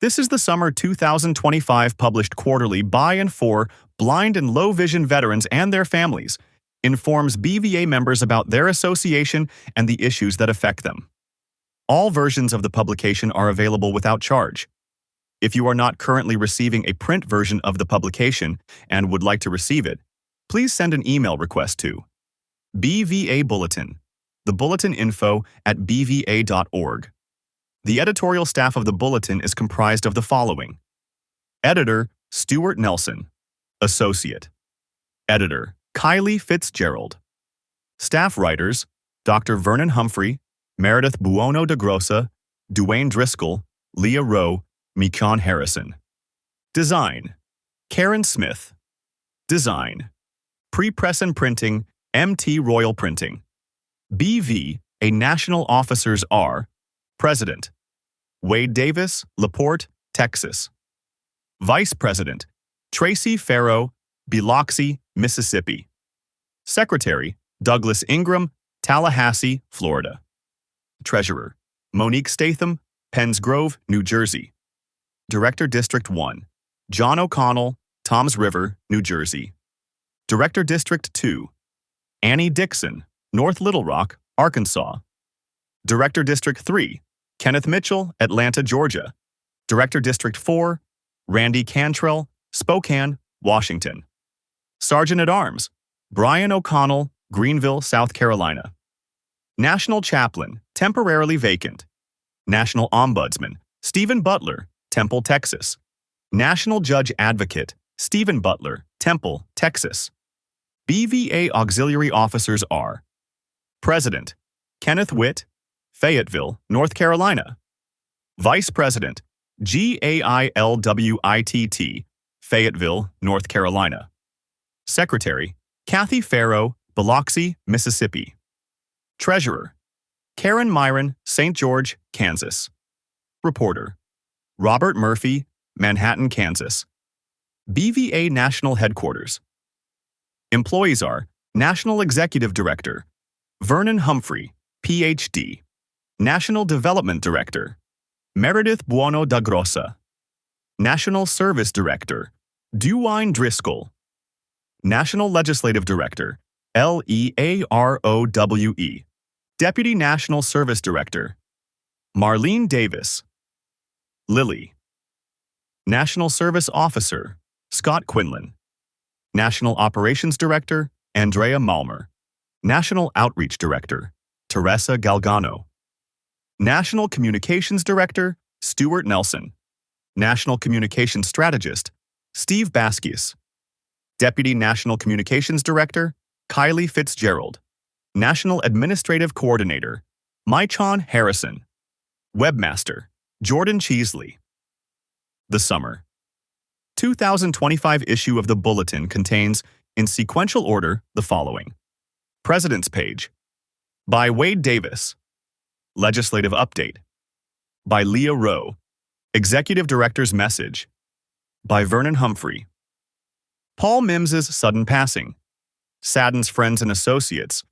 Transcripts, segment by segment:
This is the summer 2025 published quarterly by and for blind and low vision veterans and their families, informs BVA members about their association and the issues that affect them. All versions of the publication are available without charge. If you are not currently receiving a print version of the publication and would like to receive it, please send an email request to BVA Bulletin, the bulletin info@bva.org. The editorial staff of the Bulletin is comprised of the following: Editor, Stuart Nelson. Associate Editor, Kylie Fitzgerald. Staff writers, Dr. Vernon Humphrey, Meredith Buono de Grossa, Duane Driscoll, Lea Rowe, Michon Harrison. Design, Karen Smith. Design, Pre-Press and Printing, MT Royal Printing. BVA National Officers are President, Wade Davis, LaPorte, Texas. Vice President, Tracy Farrow, Biloxi, Mississippi. Secretary, Douglas Ingram, Tallahassee, Florida. Treasurer, Monique Statham, Penns Grove, New Jersey. Director, District 1, John O'Connell, Toms River, New Jersey. Director, District 2, Annie Dixon, North Little Rock, Arkansas. Director, District 3, Kenneth Mitchell, Atlanta, Georgia. Director, District 4, Randy Cantrell, Spokane, Washington. Sergeant-at-Arms, Brian O'Connell, Greenville, South Carolina. National Chaplain, temporarily vacant. National Ombudsman, Stephen Butler, Temple, Texas. National Judge Advocate, Stephen Butler, Temple, Texas. BVA Auxiliary Officers are President, Kenneth Witt, Fayetteville, North Carolina. Vice President, GAILWITT, Fayetteville, North Carolina. Secretary, Kathy Farrow, Biloxi, Mississippi. Treasurer, Karen Myron, St. George, Kansas. Reporter, Robert Murphy, Manhattan, Kansas. BVA National Headquarters. Employees are National Executive Director, Vernon Humphrey, Ph.D. National Development Director, Meredith Buono da Grossa. National Service Director, Duane Driscoll. National Legislative Director, Learowe. Deputy National Service Director, Marlene Davis. Lily. National Service Officer, Scott Quinlan. National Operations Director, Andrea Malmer. National Outreach Director, Teresa Galgano. National Communications Director, Stuart Nelson. National Communications Strategist, Steve Baskius. Deputy National Communications Director, Kylie Fitzgerald. National Administrative Coordinator, Michon Harrison. Webmaster, Jordan Cheesley. The Summer 2025 issue of the Bulletin contains, in sequential order, the following: President's Page by Wade Davis. Legislative Update by Lea Rowe. Executive Director's Message by Vernon Humphrey. Paul Mimms's sudden passing saddens friends and associates.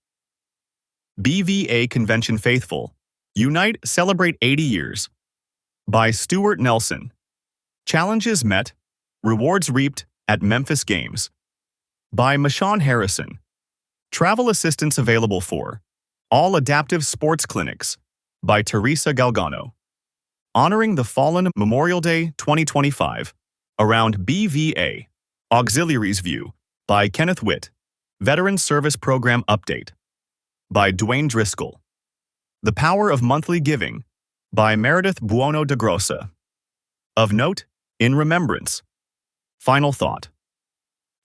BVA Convention Faithful unite, celebrate 80 years by Stuart Nelson. Challenges met, rewards reaped at Memphis Games by Michon Harrison. Travel assistance available for all adaptive sports clinics by Teresa Galgano. Honoring the Fallen Memorial Day 2025 around BVA Auxiliaries View by Kenneth Witt. Veteran Service Program Update by Duane Driscoll. The Power of Monthly Giving by Meredith Buono de Grossa. Of note, in remembrance. Final thought.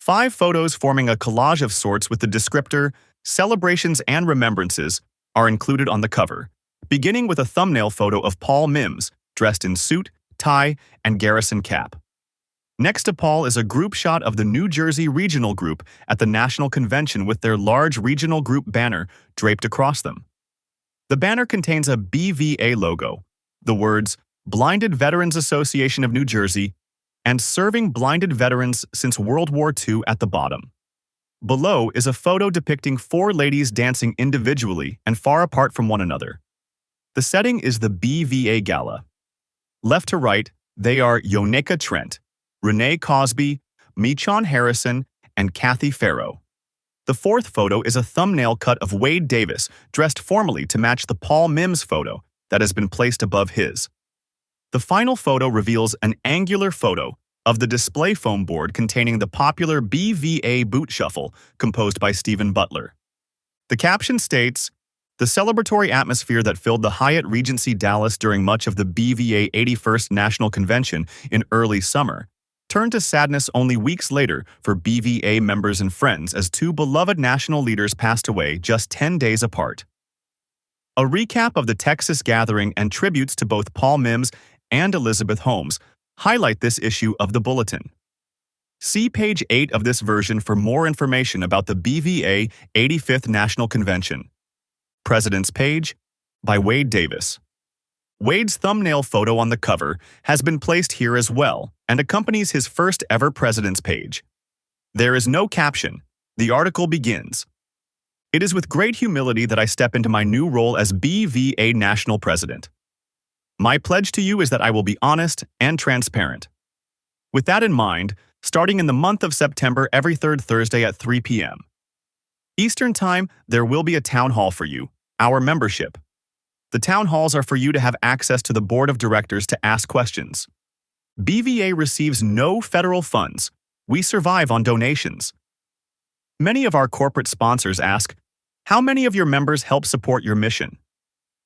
5 photos forming a collage of sorts with the descriptor Celebrations and Remembrances are included on the cover, beginning with a thumbnail photo of Paul Mimms dressed in suit, tie, and garrison cap. Next to Paul is a group shot of the New Jersey Regional Group at the National Convention with their large regional group banner draped across them. The banner contains a BVA logo, the words Blinded Veterans Association of New Jersey, and Serving Blinded Veterans Since World War II at the bottom. Below is a photo depicting 4 ladies dancing individually and far apart from one another. The setting is the BVA Gala. Left to right, They are Yonika Trent, Renee Cosby, Meechon Harrison, and Kathy Farrow. The fourth photo is a thumbnail cut of Wade Davis, dressed formally to match the Paul Mimms photo that has been placed above his. The final photo reveals an angular photo of the display foam board containing the popular BVA boot shuffle composed by Stephen Butler. The caption states, "The celebratory atmosphere that filled the Hyatt Regency Dallas during much of the BVA 81st National Convention in early summer turned to sadness only weeks later for BVA members and friends as two beloved national leaders passed away just 10 days apart." A recap of the Texas gathering and tributes to both Paul Mimms and Elizabeth Holmes highlight this issue of the Bulletin. See page 8 of this version for more information about the BVA 85th National Convention. President's Page by Wade Davis. Wade's thumbnail photo on the cover has been placed here as well and accompanies his first ever President's Page. There is no caption. The article begins, "It is with great humility that I step into my new role as BVA National President. My pledge to you is that I will be honest and transparent. With that in mind, starting in the month of September every third Thursday at 3 p.m. Eastern Time, there will be a town hall for you, our membership. The town halls are for you to have access to the board of directors to ask questions. BVA receives no federal funds. We survive on donations. Many of our corporate sponsors ask, how many of your members help support your mission?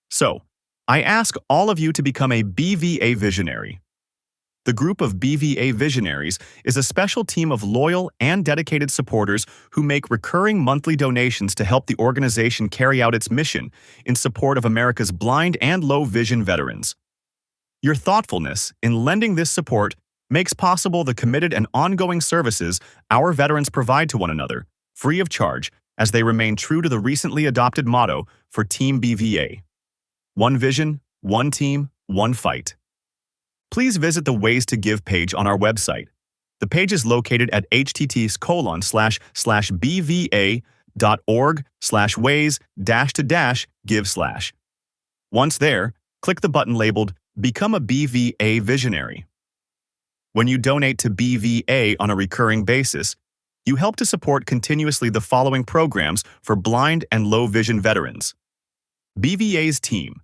So, I ask all of you to become a BVA Visionary. The group of BVA Visionaries is a special team of loyal and dedicated supporters who make recurring monthly donations to help the organization carry out its mission in support of America's blind and low vision veterans. Your thoughtfulness in lending this support makes possible the committed and ongoing services our veterans provide to one another, free of charge, as they remain true to the recently adopted motto for Team BVA. One vision, one team, one fight. Please visit the Ways to Give page on our website. The page is located at https://bva.org/ways-to-give/. Once there, click the button labeled Become a BVA Visionary. When you donate to BVA on a recurring basis, you help to support continuously the following programs for blind and low vision veterans. BVA's Team.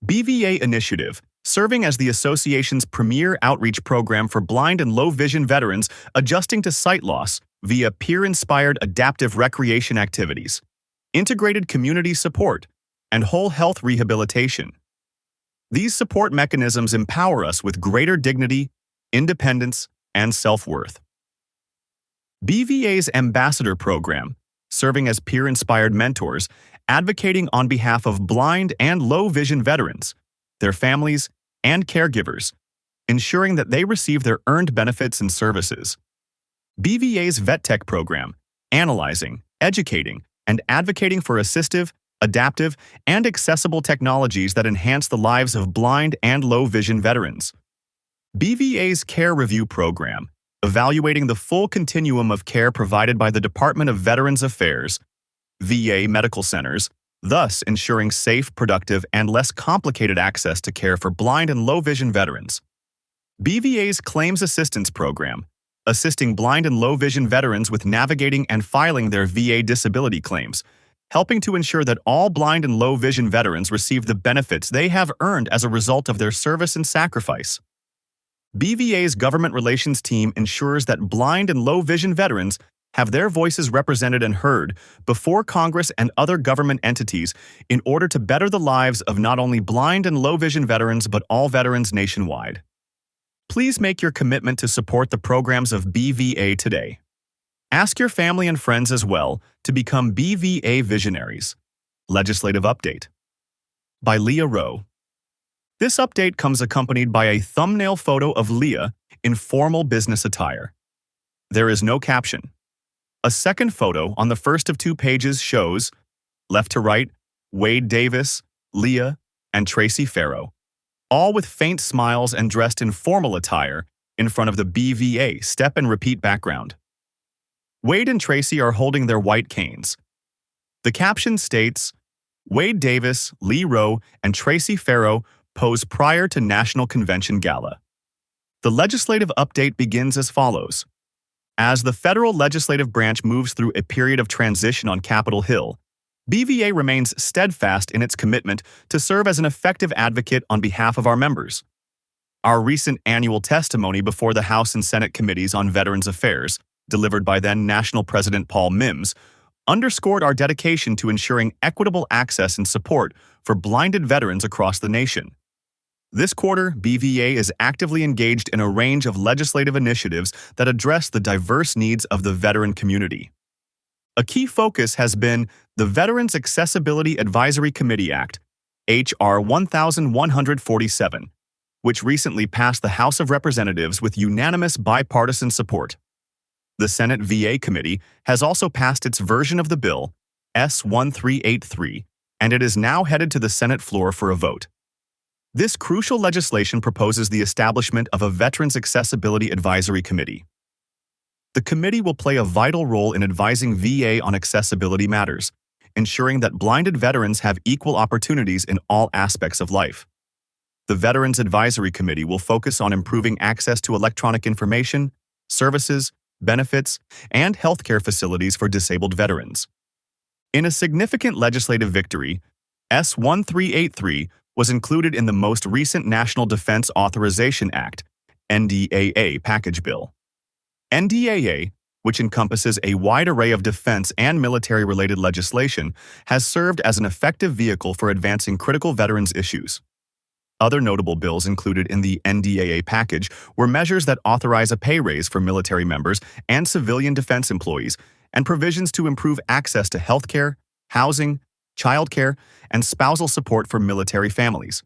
BVA Initiative, serving as the association's premier outreach program for blind and low vision veterans adjusting to sight loss via peer-inspired adaptive recreation activities, integrated community support, and whole health rehabilitation. These support mechanisms empower us with greater dignity, independence, and self-worth. BVA's Ambassador Program, serving as peer-inspired mentors, advocating on behalf of blind and low vision veterans, their families, and caregivers, ensuring that they receive their earned benefits and services. BVA's VetTech program, analyzing, educating, and advocating for assistive, adaptive, and accessible technologies that enhance the lives of blind and low vision veterans. BVA's Care Review program, evaluating the full continuum of care provided by the Department of Veterans Affairs, VA medical centers, thus ensuring safe, productive, and less complicated access to care for blind and low vision veterans. BVA's Claims Assistance Program, assisting blind and low vision veterans with navigating and filing their VA disability claims, helping to ensure that all blind and low vision veterans receive the benefits they have earned as a result of their service and sacrifice. BVA's Government Relations team ensures that blind and low vision veterans have their voices represented and heard before Congress and other government entities in order to better the lives of not only blind and low vision veterans but all veterans nationwide. Please make your commitment to support the programs of BVA today. Ask your family and friends as well to become BVA Visionaries. Legislative Update by Lea Rowe. This update comes accompanied by a thumbnail photo of Lea in formal business attire. There is no caption. A second photo on the first of 2 pages shows, left to right, Wade Davis, Lea, and Tracy Farrow, all with faint smiles and dressed in formal attire in front of the BVA step and repeat background. Wade and Tracy are holding their white canes. The caption states, Wade Davis, Lea Rowe, and Tracy Farrow pose prior to National Convention Gala. The legislative update begins as follows. As the federal legislative branch moves through a period of transition on Capitol Hill, BVA remains steadfast in its commitment to serve as an effective advocate on behalf of our members. Our recent annual testimony before the House and Senate Committees on Veterans Affairs, delivered by then National President Paul Mimms, underscored our dedication to ensuring equitable access and support for blinded veterans across the nation. This quarter, BVA is actively engaged in a range of legislative initiatives that address the diverse needs of the veteran community. A key focus has been the Veterans Accessibility Advisory Committee Act, H.R. 1147, which recently passed the House of Representatives with unanimous bipartisan support. The Senate VA Committee has also passed its version of the bill, S. 1383, and it is now headed to the Senate floor for a vote. This crucial legislation proposes the establishment of a Veterans Accessibility Advisory Committee. The committee will play a vital role in advising VA on accessibility matters, ensuring that blinded veterans have equal opportunities in all aspects of life. The Veterans Advisory Committee will focus on improving access to electronic information, services, benefits, and healthcare facilities for disabled veterans. In a significant legislative victory, S. 1383 was included in the most recent National Defense Authorization Act, NDAA, package bill. NDAA, which encompasses a wide array of defense and military-related legislation, has served as an effective vehicle for advancing critical veterans issues. Other notable bills included in the NDAA package were measures that authorize a pay raise for military members and civilian defense employees, and provisions to improve access to healthcare, housing, childcare, and spousal support for military families.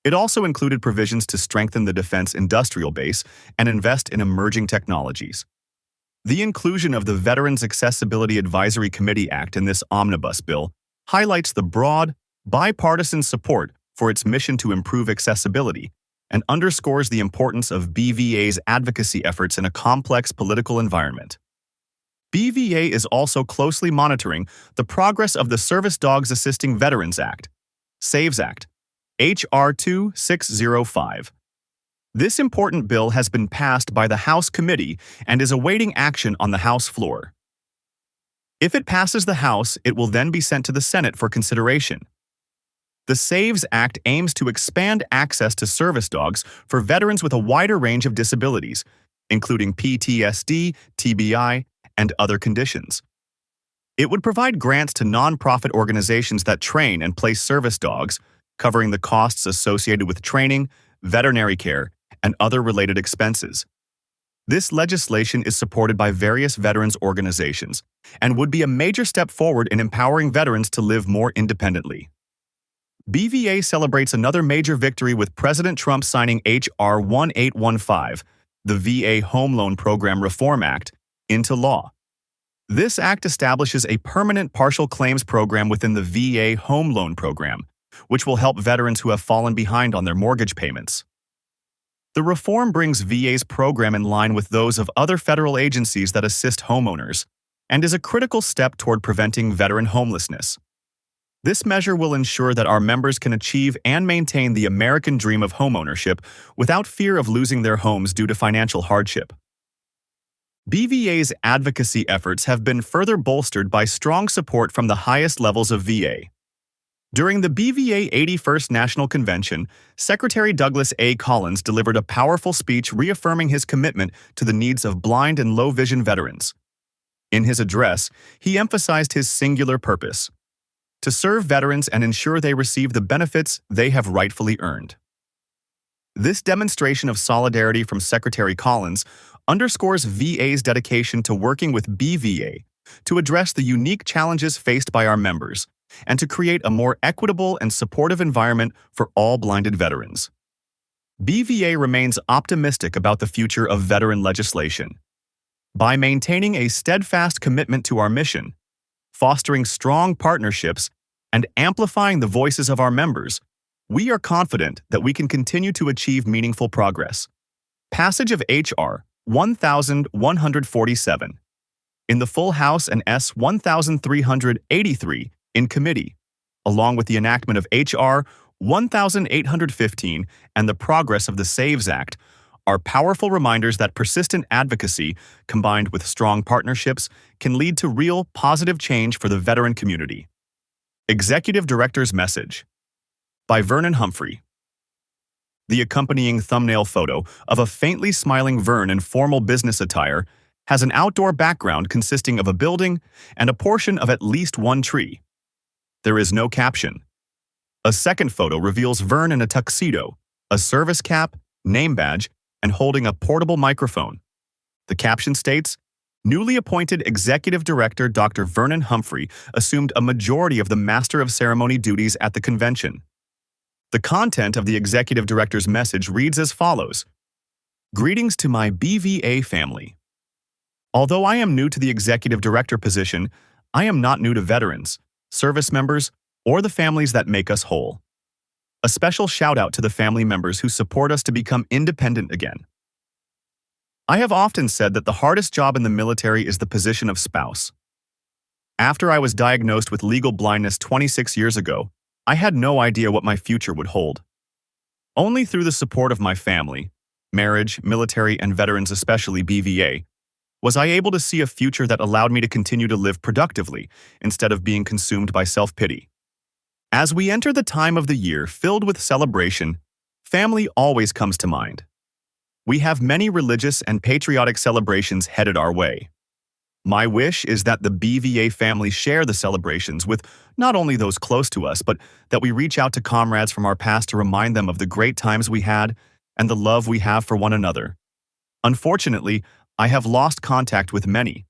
It also included provisions to strengthen the defense industrial base and invest in emerging technologies. The inclusion of the Veterans Accessibility Advisory Committee Act in this omnibus bill highlights the broad, bipartisan support for its mission to improve accessibility and underscores the importance of BVA's advocacy efforts in a complex political environment. BVA is also closely monitoring the progress of the Service Dogs Assisting Veterans Act, SAVES Act, H.R. 2605. This important bill has been passed by the House Committee and is awaiting action on the House floor. If it passes the House, it will then be sent to the Senate for consideration. The SAVES Act aims to expand access to service dogs for veterans with a wider range of disabilities, including PTSD, TBI, and other conditions. It would provide grants to nonprofit organizations that train and place service dogs, covering the costs associated with training, veterinary care, and other related expenses. This legislation is supported by various veterans organizations and would be a major step forward in empowering veterans to live more independently. BVA celebrates another major victory with President Trump signing H.R. 1815, the VA Home Loan Program Reform Act, into law. This act establishes a permanent partial claims program within the VA Home Loan Program, which will help veterans who have fallen behind on their mortgage payments. The reform brings VA's program in line with those of other federal agencies that assist homeowners, and is a critical step toward preventing veteran homelessness. This measure will ensure that our members can achieve and maintain the American dream of homeownership without fear of losing their homes due to financial hardship. BVA's advocacy efforts have been further bolstered by strong support from the highest levels of VA. During the BVA 81st National Convention, Secretary Douglas A. Collins delivered a powerful speech reaffirming his commitment to the needs of blind and low-vision veterans. In his address, he emphasized his singular purpose: to serve veterans and ensure they receive the benefits they have rightfully earned. This demonstration of solidarity from Secretary Collins underscores VA's dedication to working with BVA to address the unique challenges faced by our members and to create a more equitable and supportive environment for all blinded veterans. BVA remains optimistic about the future of veteran legislation. By maintaining a steadfast commitment to our mission, fostering strong partnerships, and amplifying the voices of our members, we are confident that we can continue to achieve meaningful progress. Passage of H.R. 1147 in the full House and S. 1383 in committee, along with the enactment of H.R. 1815 and the progress of the SAVES Act, are powerful reminders that persistent advocacy, combined with strong partnerships, can lead to real, positive change for the veteran community. Executive Director's Message by Vernon Humphrey. The accompanying thumbnail photo of a faintly smiling Vern in formal business attire has an outdoor background consisting of a building and a portion of at least one tree. There is no caption. A second photo reveals Vern in a tuxedo, a service cap, name badge, and holding a portable microphone. The caption states, "Newly appointed Executive Director Dr. Vernon Humphrey assumed a majority of the Master of Ceremony duties at the convention." The content of the Executive Director's message reads as follows. Greetings to my BVA family. Although I am new to the Executive Director position, I am not new to veterans, service members, or the families that make us whole. A special shout out to the family members who support us to become independent again. I have often said that the hardest job in the military is the position of spouse. After I was diagnosed with legal blindness 26 years ago, I had no idea what my future would hold. Only through the support of my family, marriage, military, and veterans, especially BVA, was I able to see a future that allowed me to continue to live productively instead of being consumed by self-pity. As we enter the time of the year filled with celebration, family always comes to mind. We have many religious and patriotic celebrations headed our way. My wish is that the BVA family share the celebrations with not only those close to us, but that we reach out to comrades from our past to remind them of the great times we had and the love we have for one another. Unfortunately, I have lost contact with many,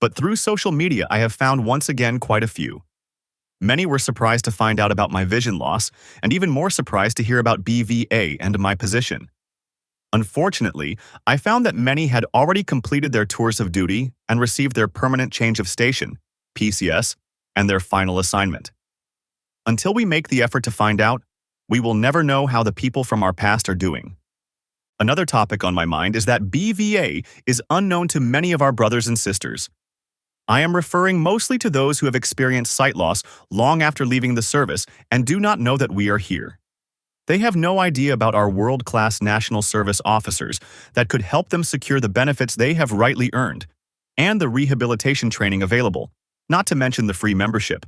but through social media I have found once again quite a few. Many were surprised to find out about my vision loss, and even more surprised to hear about BVA and my position. Unfortunately, I found that many had already completed their tours of duty and received their permanent change of station, PCS, and their final assignment. Until we make the effort to find out, we will never know how the people from our past are doing. Another topic on my mind is that BVA is unknown to many of our brothers and sisters. I am referring mostly to those who have experienced sight loss long after leaving the service and do not know that we are here. They have no idea about our world-class national service officers that could help them secure the benefits they have rightly earned, and the rehabilitation training available, not to mention the free membership.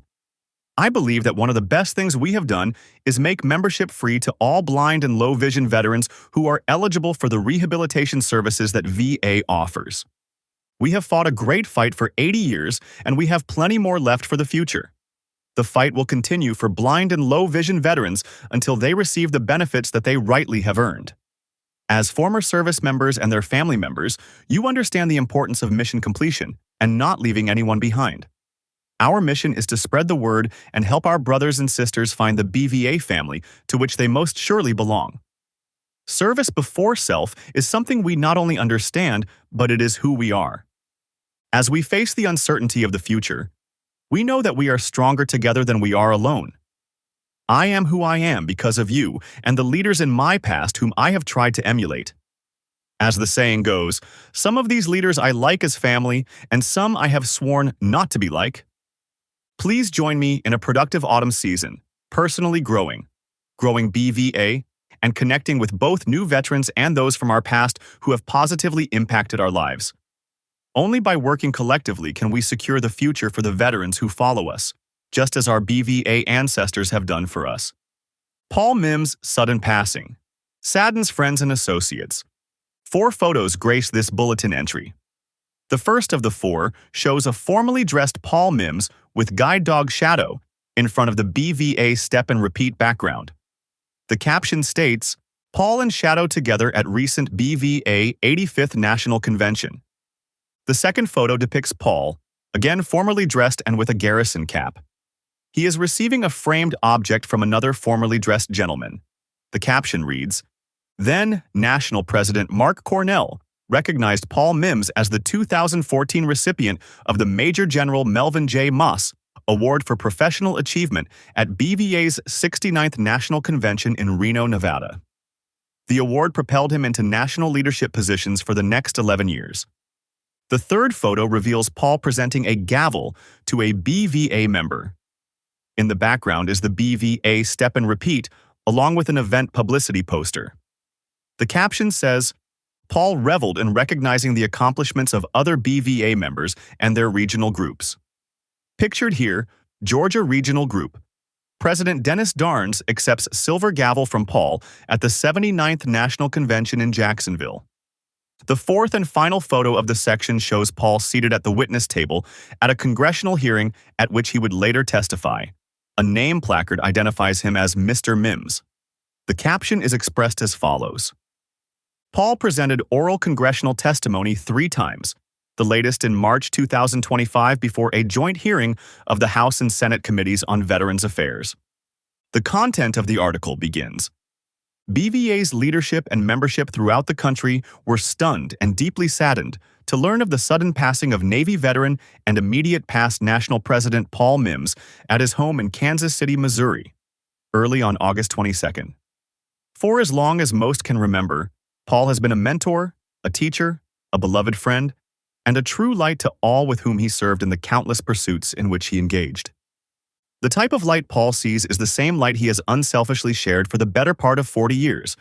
I believe that one of the best things we have done is make membership free to all blind and low-vision veterans who are eligible for the rehabilitation services that VA offers. We have fought a great fight for 80 years, and we have plenty more left for the future. The fight will continue for blind and low-vision veterans until they receive the benefits that they rightly have earned. As former service members and their family members, you understand the importance of mission completion and not leaving anyone behind. Our mission is to spread the word and help our brothers and sisters find the BVA family to which they most surely belong. Service before self is something we not only understand, but it is who we are. As we face the uncertainty of the future, we know that we are stronger together than we are alone. I am who I am because of you and the leaders in my past whom I have tried to emulate. As the saying goes, some of these leaders I like as family, and some I have sworn not to be like. Please join me in a productive autumn season, personally growing BVA, and connecting with both new veterans and those from our past who have positively impacted our lives. Only by working collectively can we secure the future for the veterans who follow us, just as our BVA ancestors have done for us. Paul Mimms' sudden passing saddens friends and associates. 4 photos grace this bulletin entry. The first of the 4 shows a formally dressed Paul Mimms with guide dog Shadow in front of the BVA step and repeat background. The caption states, "Paul and Shadow together at recent BVA 85th National Convention." The second photo depicts Paul, again formerly dressed and with a garrison cap. He is receiving a framed object from another formerly dressed gentleman. The caption reads, "Then National President Mark Cornell recognized Paul Mimms as the 2014 recipient of the Major General Melvin J. Moss Award for Professional Achievement at BVA's 69th National Convention in Reno, Nevada. The award propelled him into national leadership positions for the next 11 years. The third photo reveals Paul presenting a gavel to a BVA member. In the background is the BVA Step and Repeat, along with an event publicity poster. The caption says, Paul reveled in recognizing the accomplishments of other BVA members and their regional groups. Pictured here, Georgia Regional Group. President Dennis Darnes accepts silver gavel from Paul at the 79th National Convention in Jacksonville. The fourth and final photo of the section shows Paul seated at the witness table at a congressional hearing at which he would later testify. A name placard identifies him as Mr. Mimms. The caption is expressed as follows. Paul presented oral congressional testimony 3 times, the latest in March 2025 before a joint hearing of the House and Senate Committees on Veterans Affairs. The content of the article begins. BVA's leadership and membership throughout the country were stunned and deeply saddened to learn of the sudden passing of Navy veteran and immediate past National President Paul Mimms at his home in Kansas City, Missouri, early on August 22nd. For as long as most can remember, Paul has been a mentor, a teacher, a beloved friend, and a true light to all with whom he served in the countless pursuits in which he engaged. The type of light Paul sees is the same light he has unselfishly shared for the better part of 40 years,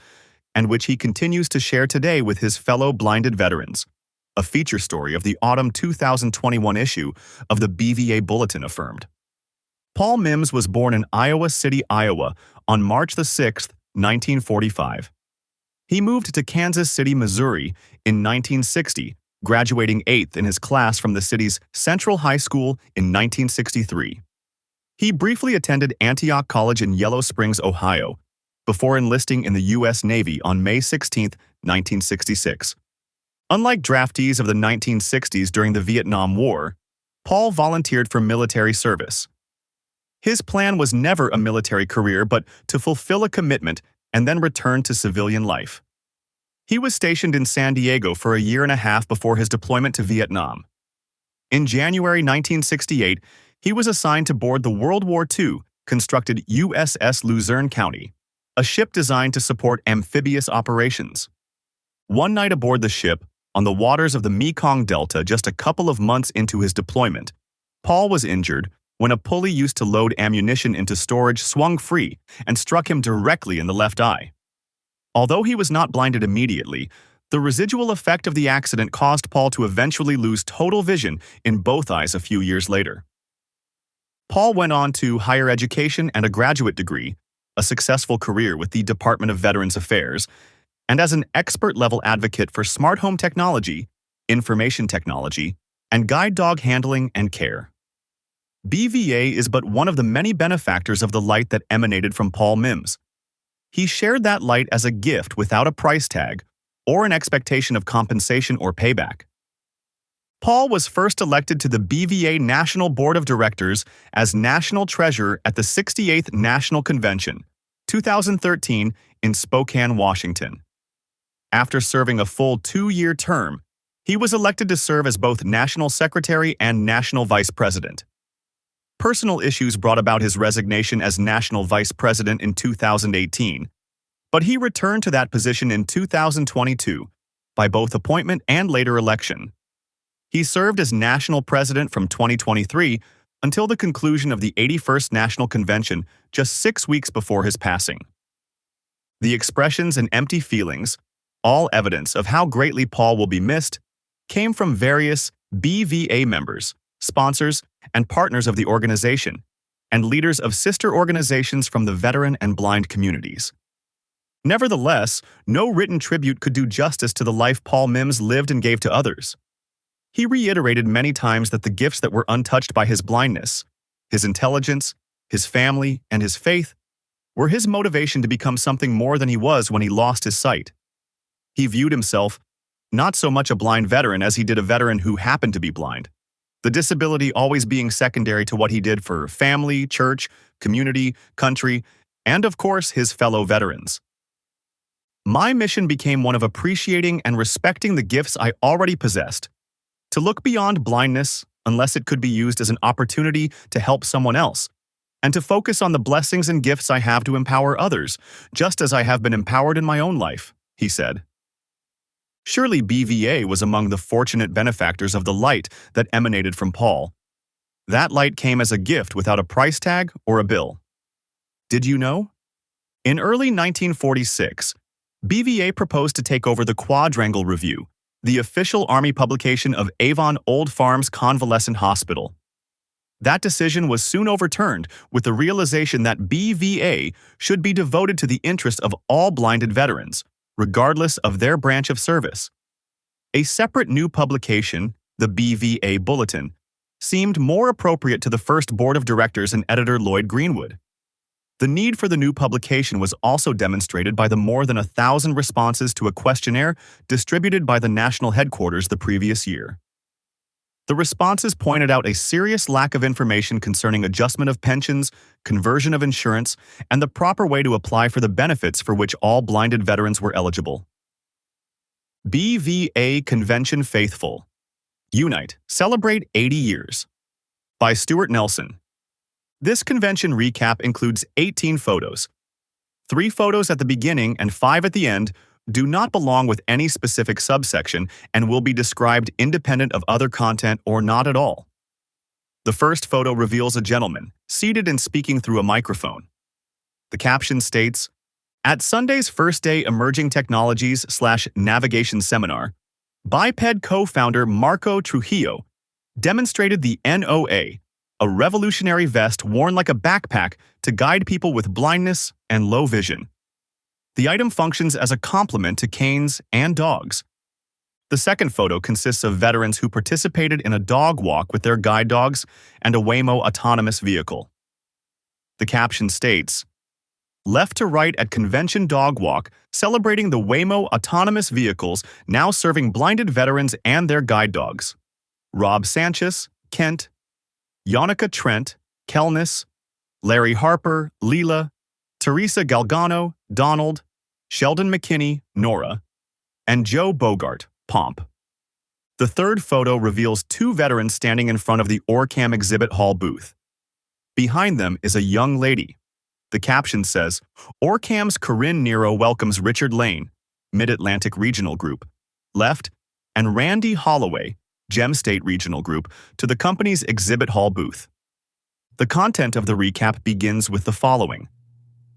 and which he continues to share today with his fellow blinded veterans. A feature story of the autumn 2021 issue of the BVA Bulletin affirmed. Paul Mimms was born in Iowa City, Iowa, on March 6, 1945. He moved to Kansas City, Missouri in 1960, graduating 8th in his class from the city's Central High School in 1963. He briefly attended Antioch College in Yellow Springs, Ohio, before enlisting in the U.S. Navy on May 16, 1966. Unlike draftees of the 1960s during the Vietnam War, Paul volunteered for military service. His plan was never a military career, but to fulfill a commitment and then return to civilian life. He was stationed in San Diego for a year and a half before his deployment to Vietnam. In January 1968, he was assigned to board the World War II constructed USS Luzerne County, a ship designed to support amphibious operations. One night aboard the ship, on the waters of the Mekong Delta just a couple of months into his deployment, Paul was injured when a pulley used to load ammunition into storage swung free and struck him directly in the left eye. Although he was not blinded immediately, the residual effect of the accident caused Paul to eventually lose total vision in both eyes a few years later. Paul went on to higher education and a graduate degree, a successful career with the Department of Veterans Affairs, and as an expert-level advocate for smart home technology, information technology, and guide dog handling and care. BVA is but one of the many benefactors of the light that emanated from Paul Mimms. He shared that light as a gift without a price tag or an expectation of compensation or payback. Paul was first elected to the BVA National Board of Directors as National Treasurer at the 68th National Convention, 2013, in Spokane, Washington. After serving a full 2-year term, he was elected to serve as both National Secretary and National Vice President. Personal issues brought about his resignation as National Vice President in 2018, but he returned to that position in 2022 by both appointment and later election. He served as National President from 2023 until the conclusion of the 81st National Convention just 6 weeks before his passing. The expressions and empty feelings, all evidence of how greatly Paul will be missed, came from various BVA members, sponsors, and partners of the organization, and leaders of sister organizations from the veteran and blind communities. Nevertheless, no written tribute could do justice to the life Paul Mimms lived and gave to others. He reiterated many times that the gifts that were untouched by his blindness, his intelligence, his family, and his faith, were his motivation to become something more than he was when he lost his sight. He viewed himself not so much a blind veteran as he did a veteran who happened to be blind, the disability always being secondary to what he did for family, church, community, country, and of course his fellow veterans. My mission became one of appreciating and respecting the gifts I already possessed, to look beyond blindness unless it could be used as an opportunity to help someone else, and to focus on the blessings and gifts I have to empower others, just as I have been empowered in my own life, he said. Surely BVA was among the fortunate benefactors of the light that emanated from Paul. That light came as a gift without a price tag or a bill. Did you know? In early 1946, BVA proposed to take over the Quadrangle Review, the official Army publication of Avon Old Farms Convalescent Hospital. That decision was soon overturned with the realization that BVA should be devoted to the interest of all blinded veterans, regardless of their branch of service. A separate new publication, the BVA Bulletin, seemed more appropriate to the first board of directors and editor Lloyd Greenwood. The need for the new publication was also demonstrated by the more than 1,000 responses to a questionnaire distributed by the national headquarters the previous year. The responses pointed out a serious lack of information concerning adjustment of pensions, conversion of insurance, and the proper way to apply for the benefits for which all blinded veterans were eligible. BVA Convention Faithful. Unite, Celebrate 80 Years. By Stuart Nelson. This convention recap includes 18 photos. 3 photos at the beginning and 5 at the end do not belong with any specific subsection and will be described independent of other content or not at all. The first photo reveals a gentleman, seated and speaking through a microphone. The caption states, "At Sunday's first day Emerging Technologies/Navigation Seminar, Biped co-founder Marco Trujillo demonstrated the NOA, a revolutionary vest worn like a backpack to guide people with blindness and low vision. The item functions as a complement to canes and dogs." The second photo consists of veterans who participated in a dog walk with their guide dogs and a Waymo autonomous vehicle. The caption states, "Left to right at Convention Dog Walk, celebrating the Waymo autonomous vehicles now serving blinded veterans and their guide dogs. Rob Sanchez, Kent, Yannicka Trent, Kelnis, Larry Harper, Leela, Teresa Galgano, Donald, Sheldon McKinney, Nora, and Joe Bogart, Pomp." The third photo reveals 2 veterans standing in front of the OrCam exhibit hall booth. Behind them is a young lady. The caption says, "OrCam's Corinne Nero welcomes Richard Lane, Mid-Atlantic Regional Group, Left, and Randy Holloway, Gem State Regional Group, to the company's exhibit hall booth." The content of the recap begins with the following: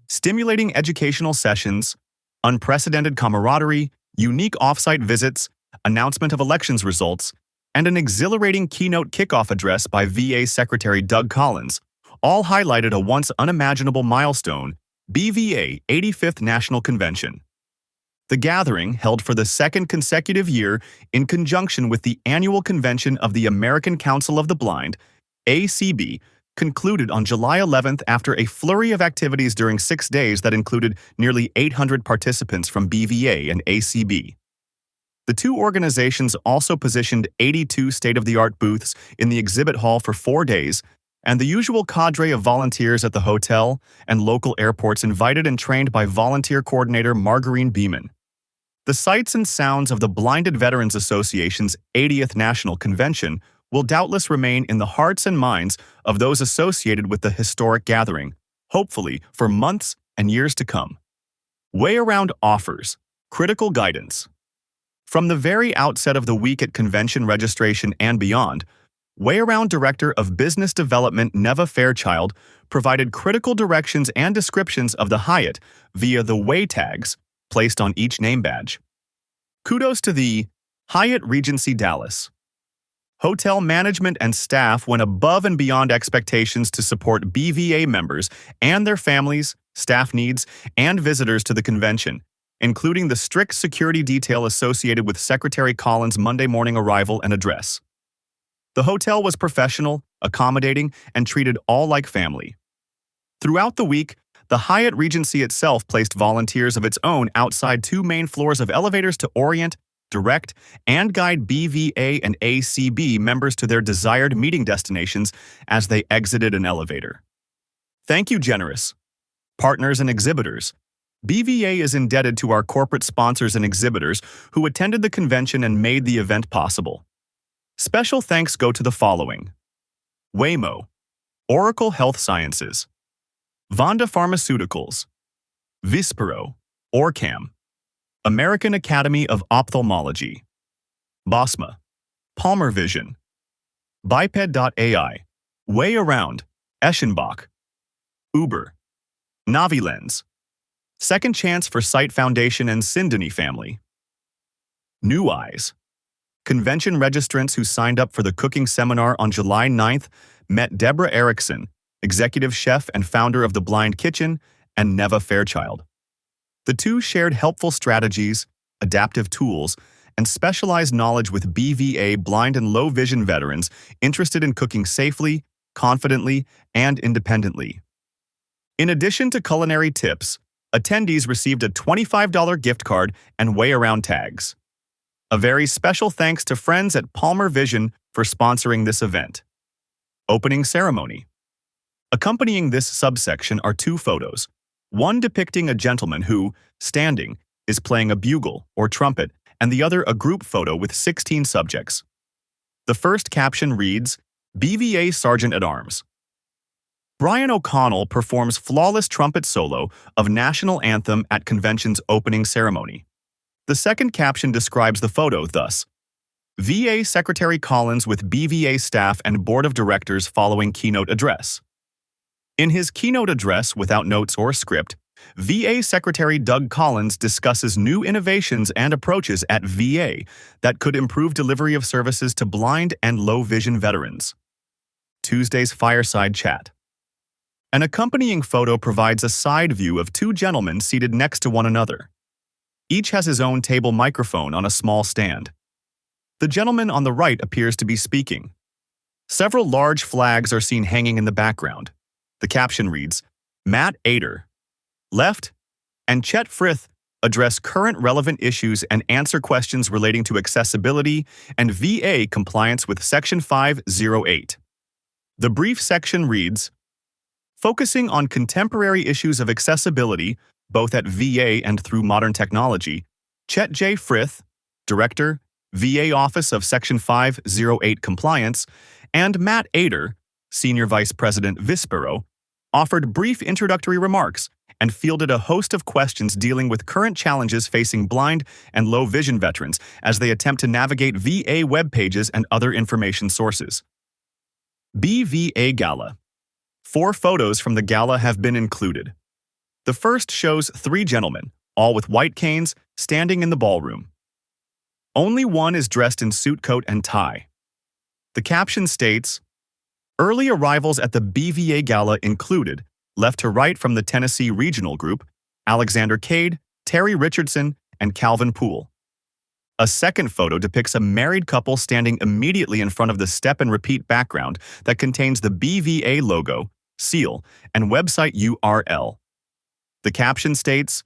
stimulating educational sessions, unprecedented camaraderie, unique off-site visits, announcement of elections results, and an exhilarating keynote kickoff address by VA Secretary Doug Collins, all highlighted a once unimaginable milestone, BVA 85th National Convention. The gathering, held for the second consecutive year in conjunction with the annual convention of the American Council of the Blind, ACB, concluded on July 11th after a flurry of activities during 6 days that included nearly 800 participants from BVA and ACB. The 2 organizations also positioned 82 state-of-the-art booths in the exhibit hall for 4 days, and the usual cadre of volunteers at the hotel and local airports invited and trained by volunteer coordinator Margarine Beeman. The sights and sounds of the Blinded Veterans Association's 80th National Convention will doubtless remain in the hearts and minds of those associated with the historic gathering, hopefully for months and years to come. Way Around offers critical guidance. From the very outset of the week at convention registration and beyond, Way Around Director of Business Development Neva Fairchild provided critical directions and descriptions of the Hyatt via the Way tags placed on each name badge. Kudos to the Hyatt Regency Dallas. Hotel management and staff went above and beyond expectations to support BVA members and their families, staff needs, and visitors to the convention, including the strict security detail associated with Secretary Collins' Monday morning arrival and address. The hotel was professional, accommodating, and treated all like family. Throughout the week, the Hyatt Regency itself placed volunteers of its own outside 2 main floors of elevators to orient, direct, and guide BVA and ACB members to their desired meeting destinations as they exited an elevator. Thank you, generous partners and exhibitors. BVA is indebted to our corporate sponsors and exhibitors who attended the convention and made the event possible. Special thanks go to the following: Waymo, Oracle Health Sciences, Vonda Pharmaceuticals, Vispero, OrCam, American Academy of Ophthalmology, Bosma, Palmer Vision, Biped.ai, Way Around, Eschenbach, Uber, Navilens, Second Chance for Sight Foundation and Sindani Family. New Eyes. Convention registrants who signed up for the cooking seminar on July 9th met Deborah Erickson, executive chef and founder of The Blind Kitchen, and Neva Fairchild. The two shared helpful strategies, adaptive tools, and specialized knowledge with BVA blind and low vision veterans interested in cooking safely, confidently, and independently. In addition to culinary tips, attendees received a $25 gift card and weigh-around tags. A very special thanks to friends at Palmer Vision for sponsoring this event. Opening ceremony. Accompanying this subsection are two photos, one depicting a gentleman who, standing, is playing a bugle or trumpet, and the other a group photo with 16 subjects. The first caption reads, BVA Sergeant-at-Arms. Brian O'Connell performs flawless trumpet solo of National Anthem at convention's opening ceremony. The second caption describes the photo thus, VA Secretary Collins with BVA staff and board of directors following keynote address. In his keynote address without notes or script, VA Secretary Doug Collins discusses new innovations and approaches at VA that could improve delivery of services to blind and low vision veterans. Tuesday's fireside chat. An accompanying photo provides a side view of two gentlemen seated next to one another. Each has his own table microphone on a small stand. The gentleman on the right appears to be speaking. Several large flags are seen hanging in the background. The caption reads, Matt Ader, Left, and Chet Frith address current relevant issues and answer questions relating to accessibility and VA compliance with Section 508. The brief section reads, Focusing on contemporary issues of accessibility, both at VA and through modern technology, Chet J. Frith, Director, VA Office of Section 508 Compliance, and Matt Ader, Senior Vice President Vispero, offered brief introductory remarks and fielded a host of questions dealing with current challenges facing blind and low vision veterans as they attempt to navigate VA web pages and other information sources. BVA Gala. 4 photos from the gala have been included. The first shows 3 gentlemen, all with white canes, standing in the ballroom. Only one is dressed in suit coat and tie. The caption states, Early arrivals at the BVA Gala included, left to right from the Tennessee Regional Group, Alexander Cade, Terry Richardson, and Calvin Poole. A second photo depicts a married couple standing immediately in front of the step and repeat background that contains the BVA logo, seal, and website URL. The caption states,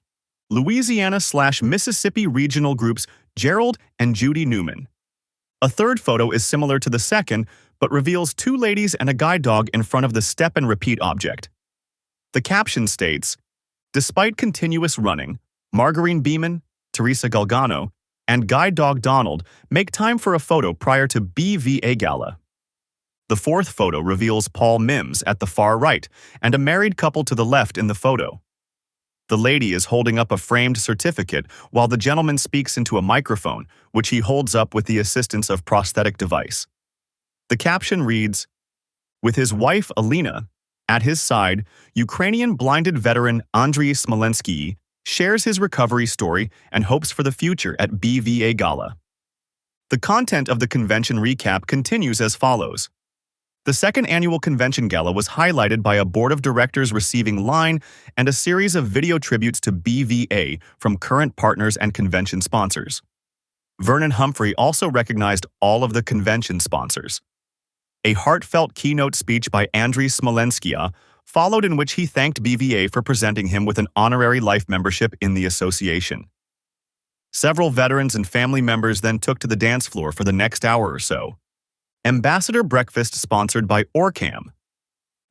Louisiana/Mississippi Regional Group's Gerald and Judy Newman. A third photo is similar to the second, but reveals 2 ladies and a guide dog in front of the step and repeat object. The caption states, Despite continuous running, Margarine Beeman, Teresa Galgano, and guide dog Donald make time for a photo prior to BVA Gala. The fourth photo reveals Paul Mimms at the far right and a married couple to the left in the photo. The lady is holding up a framed certificate while the gentleman speaks into a microphone, which he holds up with the assistance of prosthetic device. The caption reads, With his wife Alina, at his side, Ukrainian blinded veteran Andriy Smolensky shares his recovery story and hopes for the future at BVA Gala. The content of the convention recap continues as follows. The second annual convention gala was highlighted by a board of directors receiving line and a series of video tributes to BVA from current partners and convention sponsors. Vernon Humphrey also recognized all of the convention sponsors. A heartfelt keynote speech by Andriy Smolensky followed, in which he thanked BVA for presenting him with an honorary life membership in the association. Several veterans and family members then took to the dance floor for the next hour or so. Ambassador Breakfast sponsored by OrCam.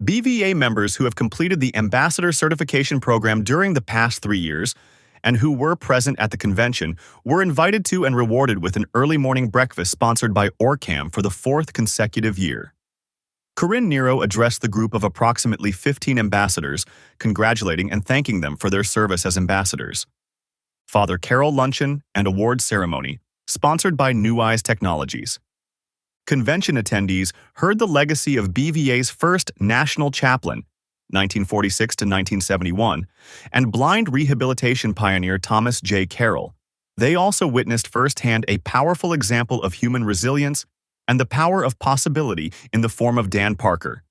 BVA members who have completed the Ambassador Certification Program during the past 3 years and who were present at the convention were invited to and rewarded with an early morning breakfast sponsored by OrCam for the 4th consecutive year. Corinne Nero addressed the group of approximately 15 ambassadors, congratulating and thanking them for their service as ambassadors. Father Carol Luncheon and Award Ceremony, sponsored by New Eyes Technologies. Convention attendees heard the legacy of BVA's first national chaplain, 1946 to 1971, and blind rehabilitation pioneer Thomas J. Carroll. They also witnessed firsthand a powerful example of human resilience and the power of possibility in the form of Dan Parker,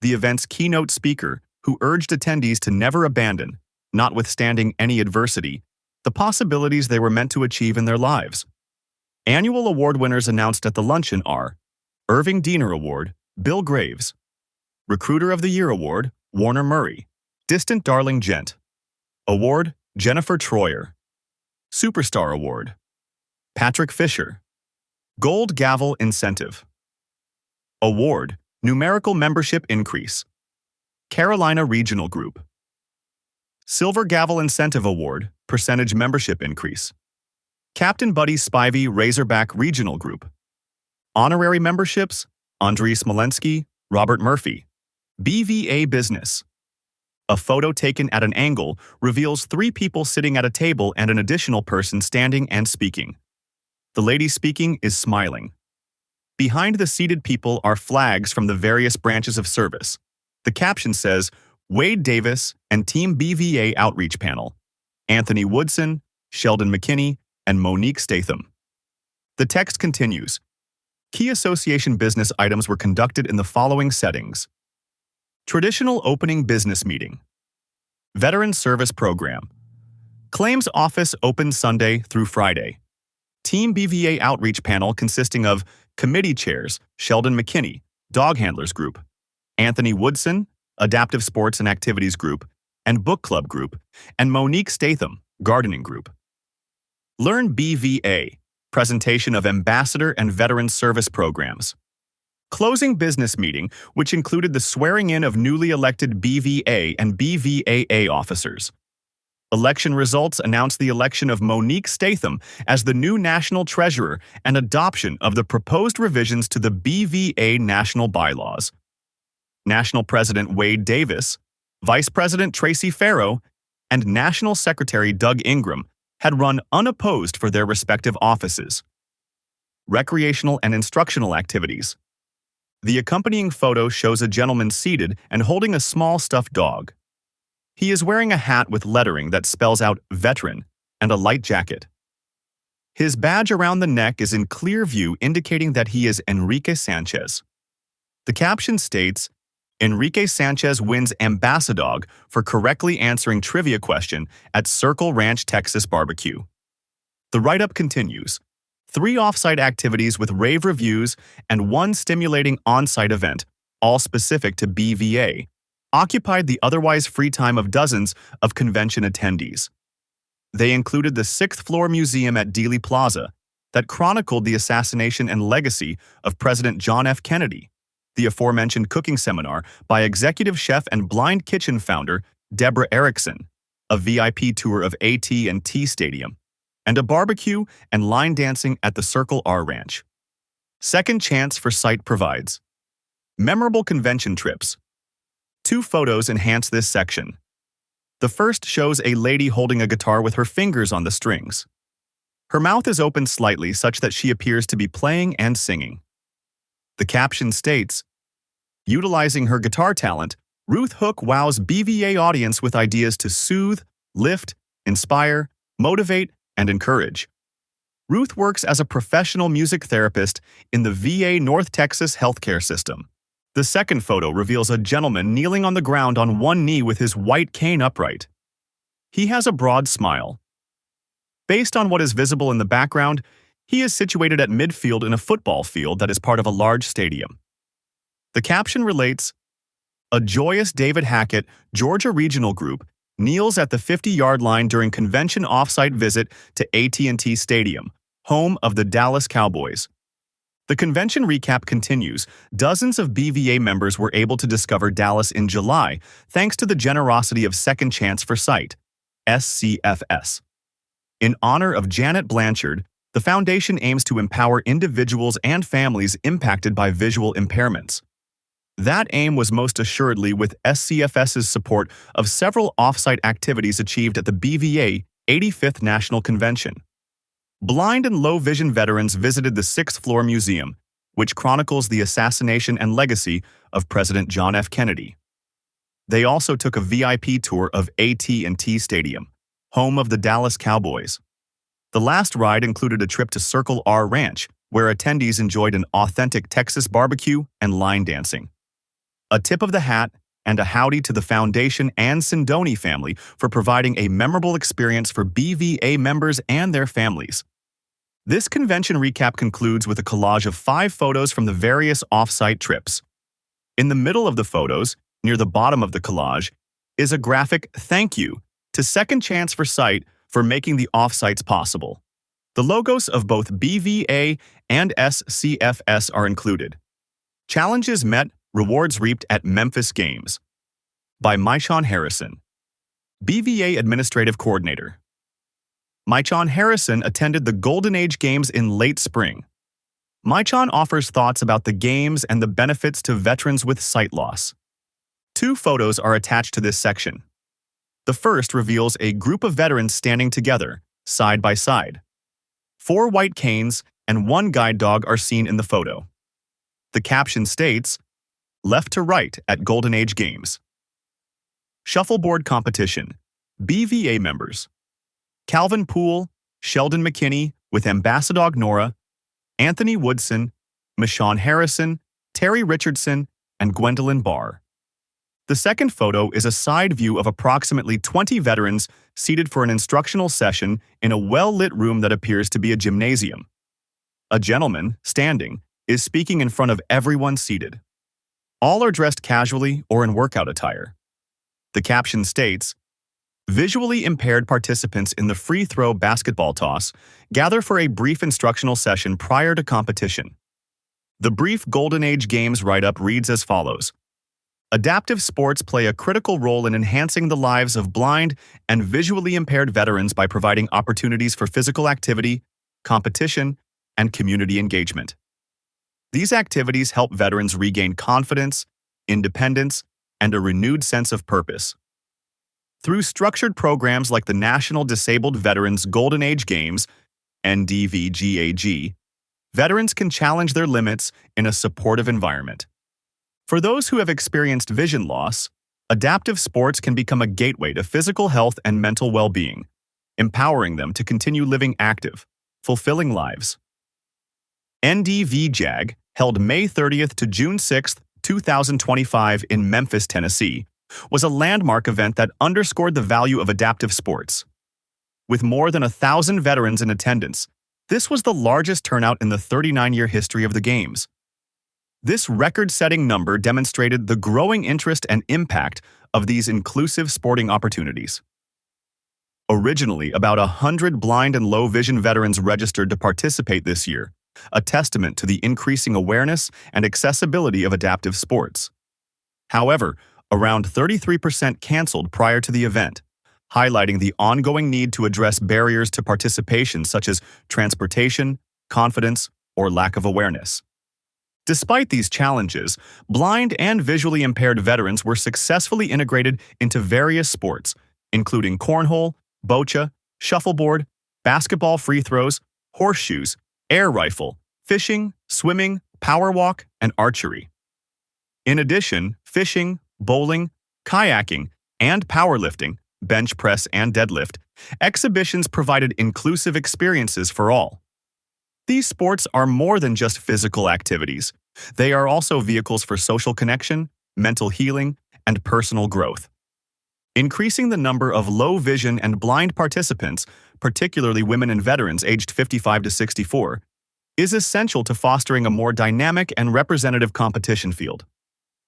the event's keynote speaker, who urged attendees to never abandon, notwithstanding any adversity, the possibilities they were meant to achieve in their lives. Annual award winners announced at the luncheon are Irving Diener Award, Bill Graves; Recruiter of the Year Award, Warner Murray; Distant Darling Gent Award, Jennifer Troyer; Superstar Award, Patrick Fisher; Gold Gavel Incentive Award, Numerical Membership Increase, Carolina Regional Group; Silver Gavel Incentive Award, Percentage Membership Increase, Captain Buddy Spivey Razorback Regional Group; Honorary Memberships, Andrei Smolensky, Robert Murphy; BVA Business. A photo taken at an angle reveals 3 people sitting at a table and an additional person standing and speaking. The lady speaking is smiling. Behind the seated people are flags from the various branches of service. The caption says, Wade Davis and Team BVA Outreach Panel, Anthony Woodson, Sheldon McKinney, and Monique Statham. The text continues. Key association business items were conducted in the following settings. Traditional opening business meeting. Veteran Service Program. Claims Office open Sunday through Friday. Team BVA Outreach Panel consisting of Committee Chairs, Sheldon McKinney, Dog Handlers Group, Anthony Woodson, Adaptive Sports and Activities Group, and Book Club Group, and Monique Statham, Gardening Group. Learn BVA, presentation of Ambassador and Veteran Service Programs. Closing business meeting, which included the swearing-in of newly elected BVA and BVAA officers. Election results announced the election of Monique Statham as the new national treasurer and adoption of the proposed revisions to the BVA national bylaws. National President Wade Davis, Vice President Tracy Farrow, and National Secretary Doug Ingram had run unopposed for their respective offices. Recreational and instructional activities. The accompanying photo shows a gentleman seated and holding a small stuffed dog. He is wearing a hat with lettering that spells out veteran and a light jacket. His badge around the neck is in clear view, indicating that he is Enrique Sanchez. The caption states, Enrique Sanchez wins Ambassadog for correctly answering trivia question at Circle Ranch, Texas barbecue. The write-up continues. 3 off-site activities with rave reviews and 1 stimulating on-site event, all specific to BVA, occupied the otherwise free time of dozens of convention attendees. They included the 6th floor museum at Dealey Plaza that chronicled the assassination and legacy of President John F. Kennedy, the aforementioned cooking seminar by executive chef and Blind Kitchen founder Deborah Erickson, a VIP tour of AT&T Stadium, and a barbecue and line dancing at the Circle R Ranch. Second Chance for Site provides memorable convention trips. 2 photos enhance this section. The first shows a lady holding a guitar with her fingers on the strings. Her mouth is open slightly such that she appears to be playing and singing. The caption states, utilizing her guitar talent, Ruth Hook wows BVA audience with ideas to soothe, lift, inspire, motivate, and encourage. Ruth works as a professional music therapist in the VA North Texas healthcare system. The second photo reveals a gentleman kneeling on the ground on one knee with his white cane upright. He has a broad smile. Based on what is visible in the background, he is situated at midfield in a football field that is part of a large stadium. The caption relates, a joyous David Hackett, Georgia Regional Group, kneels at the 50-yard line during convention offsite visit to AT&T Stadium, home of the Dallas Cowboys. The convention recap continues. Dozens of BVA members were able to discover Dallas in July thanks to the generosity of Second Chance for Sight, SCFS. In honor of Janet Blanchard, the foundation aims to empower individuals and families impacted by visual impairments. That aim was most assuredly with SCFS's support of several off-site activities achieved at the BVA 85th National Convention. Blind and low-vision veterans visited the 6th floor museum, which chronicles the assassination and legacy of President John F. Kennedy. They also took a VIP tour of AT&T Stadium, home of the Dallas Cowboys. The last ride included a trip to Circle R Ranch, where attendees enjoyed an authentic Texas barbecue and line dancing. A tip of the hat and a howdy to the Foundation and Sindoni family for providing a memorable experience for BVA members and their families. This convention recap concludes with a collage of 5 photos from the various off-site trips. In the middle of the photos, near the bottom of the collage, is a graphic thank you to Second Chance for Sight for making the off-sites possible. The logos of both BVA and SCFS are included. Challenges met, rewards reaped at Memphis Games. By Mychon Harrison, BVA Administrative Coordinator. Mychon Harrison attended the Golden Age Games in late spring. Mychon offers thoughts about the games and the benefits to veterans with sight loss. 2 photos are attached to this section. The first reveals a group of veterans standing together, side by side. 4 white canes and 1 guide dog are seen in the photo. The caption states, "Left to right at Golden Age Games." Shuffleboard competition. BVA members. Calvin Poole, Sheldon McKinney with Ambassadog Nora, Anthony Woodson, Mychon Harrison, Terry Richardson, and Gwendolyn Barr. The second photo is a side view of approximately 20 veterans seated for an instructional session in a well-lit room that appears to be a gymnasium. A gentleman, standing, is speaking in front of everyone seated. All are dressed casually or in workout attire. The caption states, "Visually impaired participants in the free throw basketball toss gather for a brief instructional session prior to competition." The brief Golden Age Games write-up reads as follows. Adaptive sports play a critical role in enhancing the lives of blind and visually impaired veterans by providing opportunities for physical activity, competition, and community engagement. These activities help veterans regain confidence, independence, and a renewed sense of purpose. Through structured programs like the National Disabled Veterans Golden Age Games, NDVGAG, veterans can challenge their limits in a supportive environment. For those who have experienced vision loss, adaptive sports can become a gateway to physical health and mental well-being, empowering them to continue living active, fulfilling lives. NDVGAG, held May 30th to June 6th, 2025 in Memphis, Tennessee, was a landmark event that underscored the value of adaptive sports. With more than 1,000 veterans in attendance, this was the largest turnout in the 39-year history of the Games. This record-setting number demonstrated the growing interest and impact of these inclusive sporting opportunities. Originally, about 100 blind and low-vision veterans registered to participate this year, a testament to the increasing awareness and accessibility of adaptive sports. However, around 33% canceled prior to the event, highlighting the ongoing need to address barriers to participation such as transportation, confidence, or lack of awareness. Despite these challenges, blind and visually impaired veterans were successfully integrated into various sports, including cornhole, boccia, shuffleboard, basketball free throws, horseshoes, air rifle, fishing, swimming, power walk, and archery. In addition, fishing, bowling, kayaking, and powerlifting, bench press and deadlift, exhibitions provided inclusive experiences for all. These sports are more than just physical activities. They are also vehicles for social connection, mental healing, and personal growth. Increasing the number of low vision and blind participants, particularly women and veterans aged 55 to 64, is essential to fostering a more dynamic and representative competition field.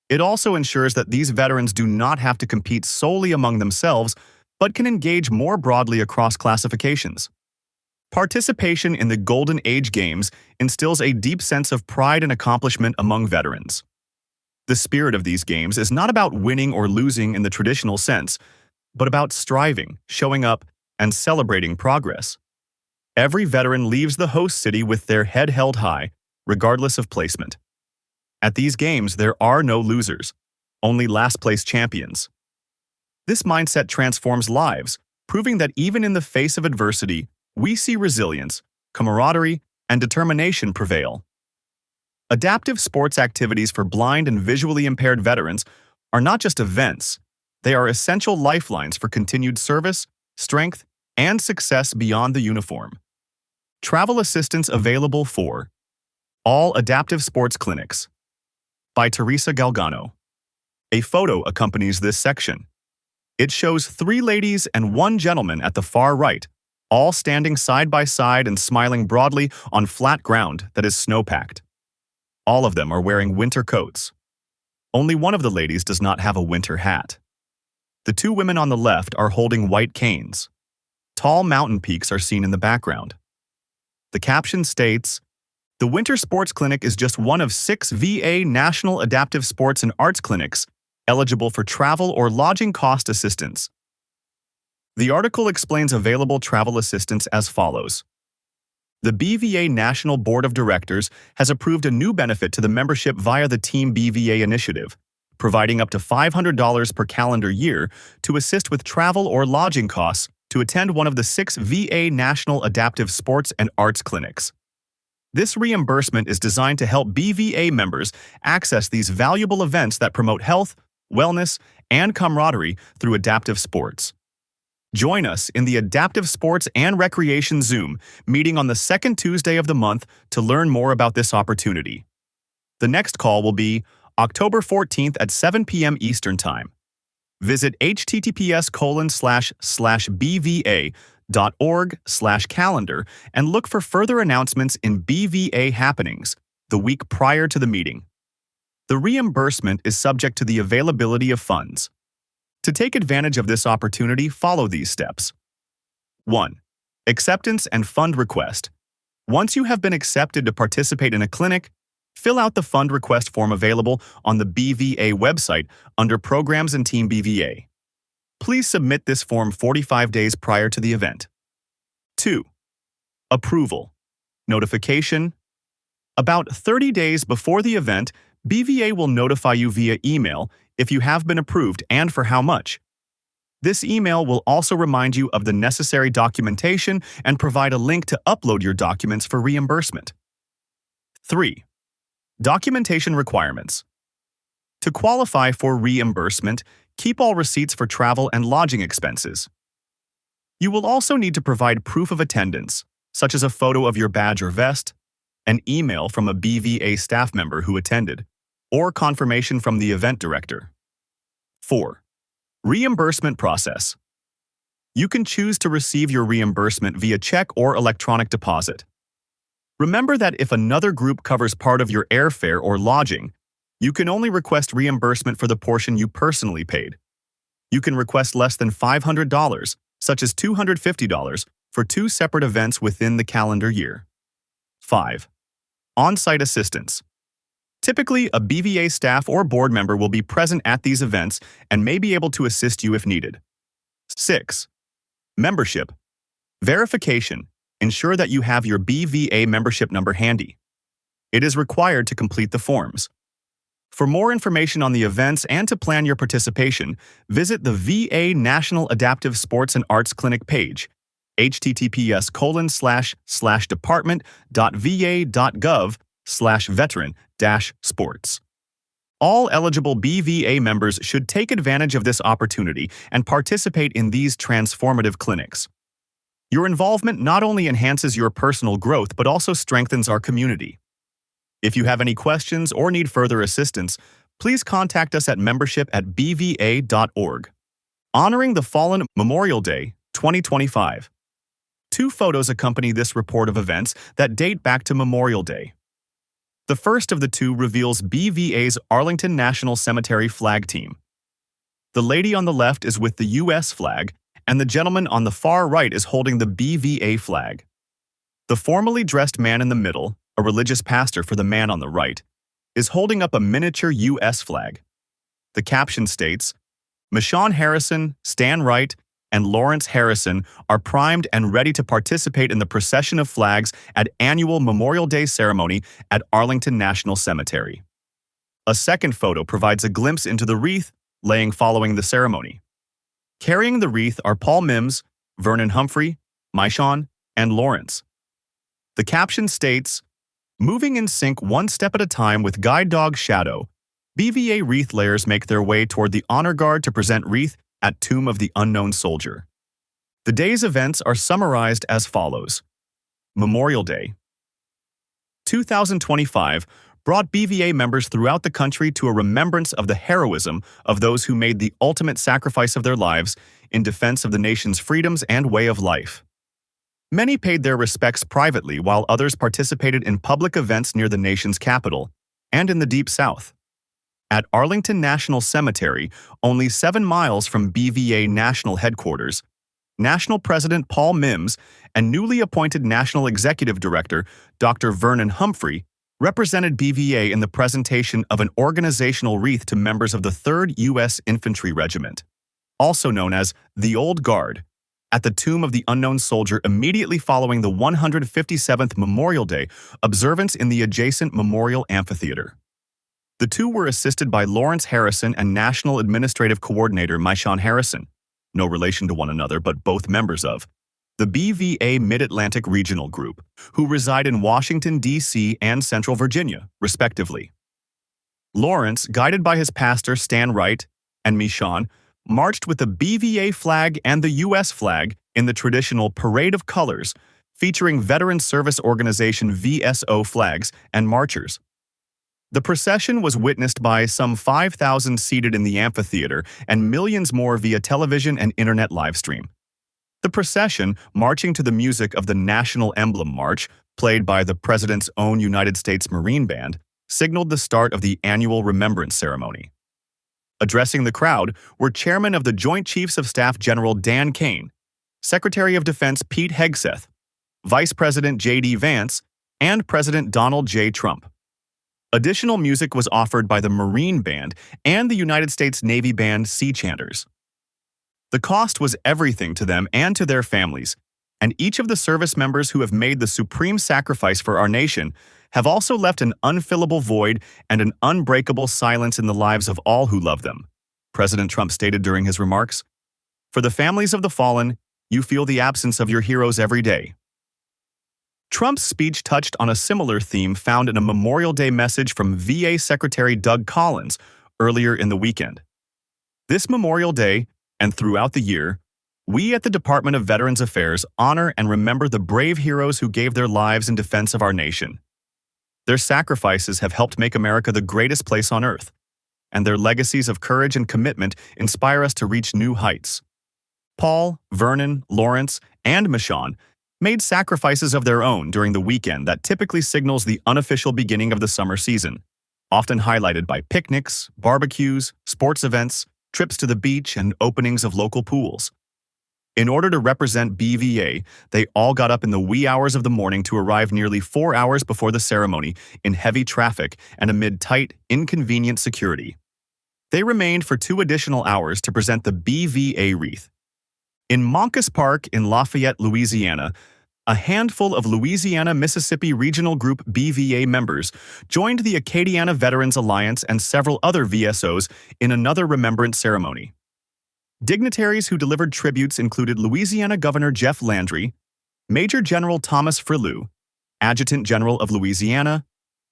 It also ensures that these veterans do not have to compete solely among themselves, but can engage more broadly across classifications. Participation in the Golden Age Games instills a deep sense of pride and accomplishment among veterans. The spirit of these games is not about winning or losing in the traditional sense, but about striving, showing up, and celebrating progress. Every veteran leaves the host city with their head held high, regardless of placement. At these games, there are no losers, only last-place champions. This mindset transforms lives, proving that even in the face of adversity, we see resilience, camaraderie, and determination prevail. Adaptive sports activities for blind and visually impaired veterans are not just events, They are essential lifelines for continued service, strength, and success beyond the uniform. Travel assistance available for all adaptive sports clinics. By Teresa Galgano. A photo accompanies this section. It shows 3 ladies and 1 gentleman at the far right, all standing side by side and smiling broadly on flat ground that is snow-packed. All of them are wearing winter coats. Only one of the ladies does not have a winter hat. The 2 women on the left are holding white canes. Tall mountain peaks are seen in the background. The caption states, "The Winter Sports Clinic is just one of 6 VA National Adaptive Sports and Arts Clinics eligible for travel or lodging cost assistance." The article explains available travel assistance as follows. The BVA National Board of Directors has approved a new benefit to the membership via the Team BVA initiative, providing up to $500 per calendar year to assist with travel or lodging costs to attend one of the 6 VA National Adaptive Sports and Arts Clinics. This reimbursement is designed to help BVA members access these valuable events that promote health, wellness, and camaraderie through adaptive sports. Join us in the Adaptive Sports and Recreation Zoom meeting on the 2nd Tuesday of the month to learn more about this opportunity. The next call will be October 14th at 7 p.m. Eastern Time. Visit https://bva.org/calendar and look for further announcements in BVA happenings the week prior to the meeting. The reimbursement is subject to the availability of funds. To take advantage of this opportunity, follow these steps. 1. Acceptance and fund request. Once you have been accepted to participate in a clinic, fill out the fund request form available on the BVA website under Programs and Team BVA. Please submit this form 45 days prior to the event. 2. Approval. Notification. About 30 days before the event, BVA will notify you via email if you have been approved and for how much. This email will also remind you of the necessary documentation and provide a link to upload your documents for reimbursement. 3. Documentation requirements. To qualify for reimbursement, keep all receipts for travel and lodging expenses. You will also need to provide proof of attendance, such as a photo of your badge or vest, an email from a BVA staff member who attended, or confirmation from the event director. 4. Reimbursement process. You can choose to receive your reimbursement via check or electronic deposit. Remember that if another group covers part of your airfare or lodging, you can only request reimbursement for the portion you personally paid. You can request less than $500, such as $250, for 2 separate events within the calendar year. 5. On-site assistance. Typically, a BVA staff or board member will be present at these events and may be able to assist you if needed. 6. Membership. Verification. Ensure that you have your BVA membership number handy. It is required to complete the forms. For more information on the events and to plan your participation, visit the VA National Adaptive Sports and Arts Clinic page, https://department.va.gov/veteran-sports. All eligible BVA members should take advantage of this opportunity and participate in these transformative clinics. Your involvement not only enhances your personal growth but also strengthens our community. If you have any questions or need further assistance, please contact us at membership@bva.org. Honoring the Fallen Memorial Day 2025. 2 photos accompany this report of events that date back to Memorial Day. The first of the 2 reveals BVA's Arlington National Cemetery flag team. The lady on the left is with the U.S. flag, and the gentleman on the far right is holding the BVA flag. The formally dressed man in the middle, a religious pastor for the man on the right, is holding up a miniature U.S. flag. The caption states, "Michonne Harrison, Stan Wright, and Lawrence Harrison are primed and ready to participate in the procession of flags at annual Memorial Day ceremony at Arlington National Cemetery." A second photo provides a glimpse into the wreath laying following the ceremony. Carrying the wreath are Paul Mimms, Vernon Humphrey, Michonne, and Lawrence. The caption states, "Moving in sync one step at a time with guide dog Shadow, BVA wreath layers make their way toward the honor guard to present wreath at Tomb of the Unknown Soldier. The day's events are summarized as follows. Memorial Day 2025 brought BVA members throughout the country to a remembrance of the heroism of those who made the ultimate sacrifice of their lives in defense of the nation's freedoms and way of life. Many paid their respects privately while others participated in public events near the nation's capital and in the Deep South. At Arlington National Cemetery, only 7 miles from BVA National Headquarters, National President Paul Mimms and newly appointed National Executive Director Dr. Vernon Humphrey represented BVA in the presentation of an organizational wreath to members of the 3rd U.S. Infantry Regiment, also known as the Old Guard, at the Tomb of the Unknown Soldier immediately following the 157th Memorial Day observance in the adjacent Memorial Amphitheater. The two were assisted by Lawrence Harrison and National Administrative Coordinator Michonne Harrison, no relation to one another but both members of the BVA Mid-Atlantic Regional Group, who reside in Washington, D.C. and Central Virginia, respectively. Lawrence, guided by his pastor Stan Wright, and Michonne, marched with the BVA flag and the U.S. flag in the traditional Parade of Colors, featuring Veteran Service Organization VSO flags and marchers. The procession was witnessed by some 5,000 seated in the amphitheater and millions more via television and internet livestream. The procession, marching to the music of the National Emblem March, played by the President's own United States Marine Band, signaled the start of the annual Remembrance Ceremony. Addressing the crowd were Chairman of the Joint Chiefs of Staff General Dan Kane, Secretary of Defense Pete Hegseth, Vice President J.D. Vance, and President Donald J. Trump. Additional music was offered by the Marine Band and the United States Navy Band Sea Chanters. The cost was everything to them and to their families, and each of the service members who have made the supreme sacrifice for our nation have also left an unfillable void and an unbreakable silence in the lives of all who love them, President Trump stated during his remarks. For the families of the fallen, you feel the absence of your heroes every day. Trump's speech touched on a similar theme found in a Memorial Day message from VA Secretary Doug Collins earlier in the weekend. This Memorial Day, and throughout the year, we at the Department of Veterans Affairs honor and remember the brave heroes who gave their lives in defense of our nation. Their sacrifices have helped make America the greatest place on earth, and their legacies of courage and commitment inspire us to reach new heights. Paul, Vernon, Lawrence, and Michonne made sacrifices of their own during the weekend that typically signals the unofficial beginning of the summer season, often highlighted by picnics, barbecues, sports events, trips to the beach, and openings of local pools. In order to represent BVA, they all got up in the wee hours of the morning to arrive nearly 4 hours before the ceremony in heavy traffic and amid tight, inconvenient security. They remained for 2 additional hours to present the BVA wreath. In Moncus Park in Lafayette, Louisiana, a handful of Louisiana-Mississippi Regional Group BVA members joined the Acadiana Veterans Alliance and several other VSOs in another remembrance ceremony. Dignitaries who delivered tributes included Louisiana Governor Jeff Landry, Major General Thomas Frilou, Adjutant General of Louisiana,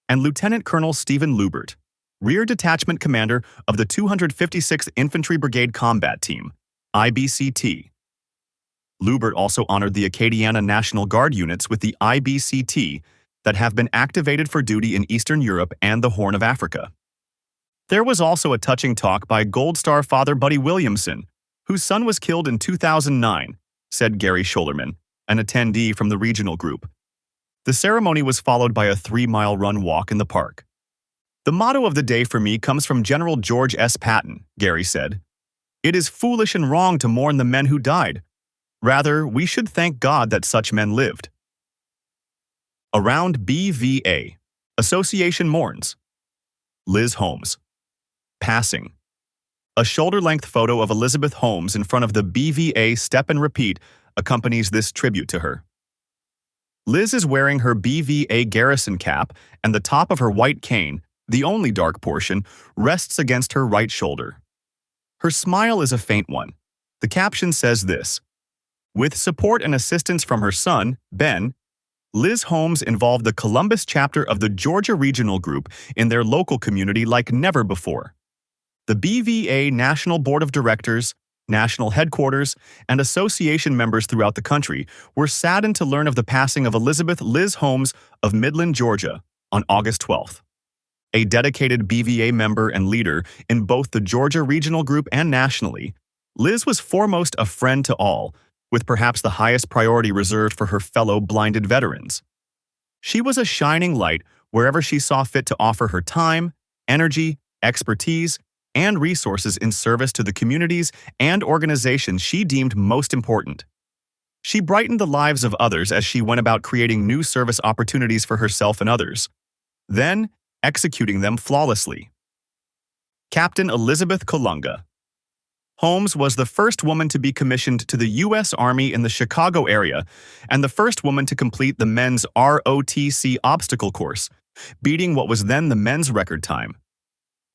and Lieutenant Colonel Stephen Lubert, Rear Detachment Commander of the 256th Infantry Brigade Combat Team, IBCT. Lubert also honored the Acadiana National Guard units with the IBCT that have been activated for duty in Eastern Europe and the Horn of Africa. There was also a touching talk by Gold Star father Buddy Williamson, whose son was killed in 2009, said Gary Scholerman, an attendee from the regional group. The ceremony was followed by a 3-mile run-walk in the park. The motto of the day for me comes from General George S. Patton, Gary said. It is foolish and wrong to mourn the men who died. Rather, we should thank God that such men lived. Around BVA. Association mourns. Liz Holmes. Passing. A shoulder-length photo of Elizabeth Holmes in front of the BVA Step and Repeat accompanies this tribute to her. Liz is wearing her BVA garrison cap, and the top of her white cane, the only dark portion, rests against her right shoulder. Her smile is a faint one. The caption says this: with support and assistance from her son, Ben, Liz Holmes involved the Columbus chapter of the Georgia Regional Group in their local community like never before. The BVA National Board of Directors, national headquarters, and association members throughout the country were saddened to learn of the passing of Elizabeth Liz Holmes of Midland, Georgia, on August 12th. A dedicated BVA member and leader in both the Georgia Regional Group and nationally, Liz was foremost a friend to all, with perhaps the highest priority reserved for her fellow blinded veterans. She was a shining light wherever she saw fit to offer her time, energy, expertise, and resources in service to the communities and organizations she deemed most important. She brightened the lives of others as she went about creating new service opportunities for herself and others, then executing them flawlessly. Captain Elizabeth Colunga. Holmes was the first woman to be commissioned to the U.S. Army in the Chicago area and the first woman to complete the men's ROTC obstacle course, beating what was then the men's record time.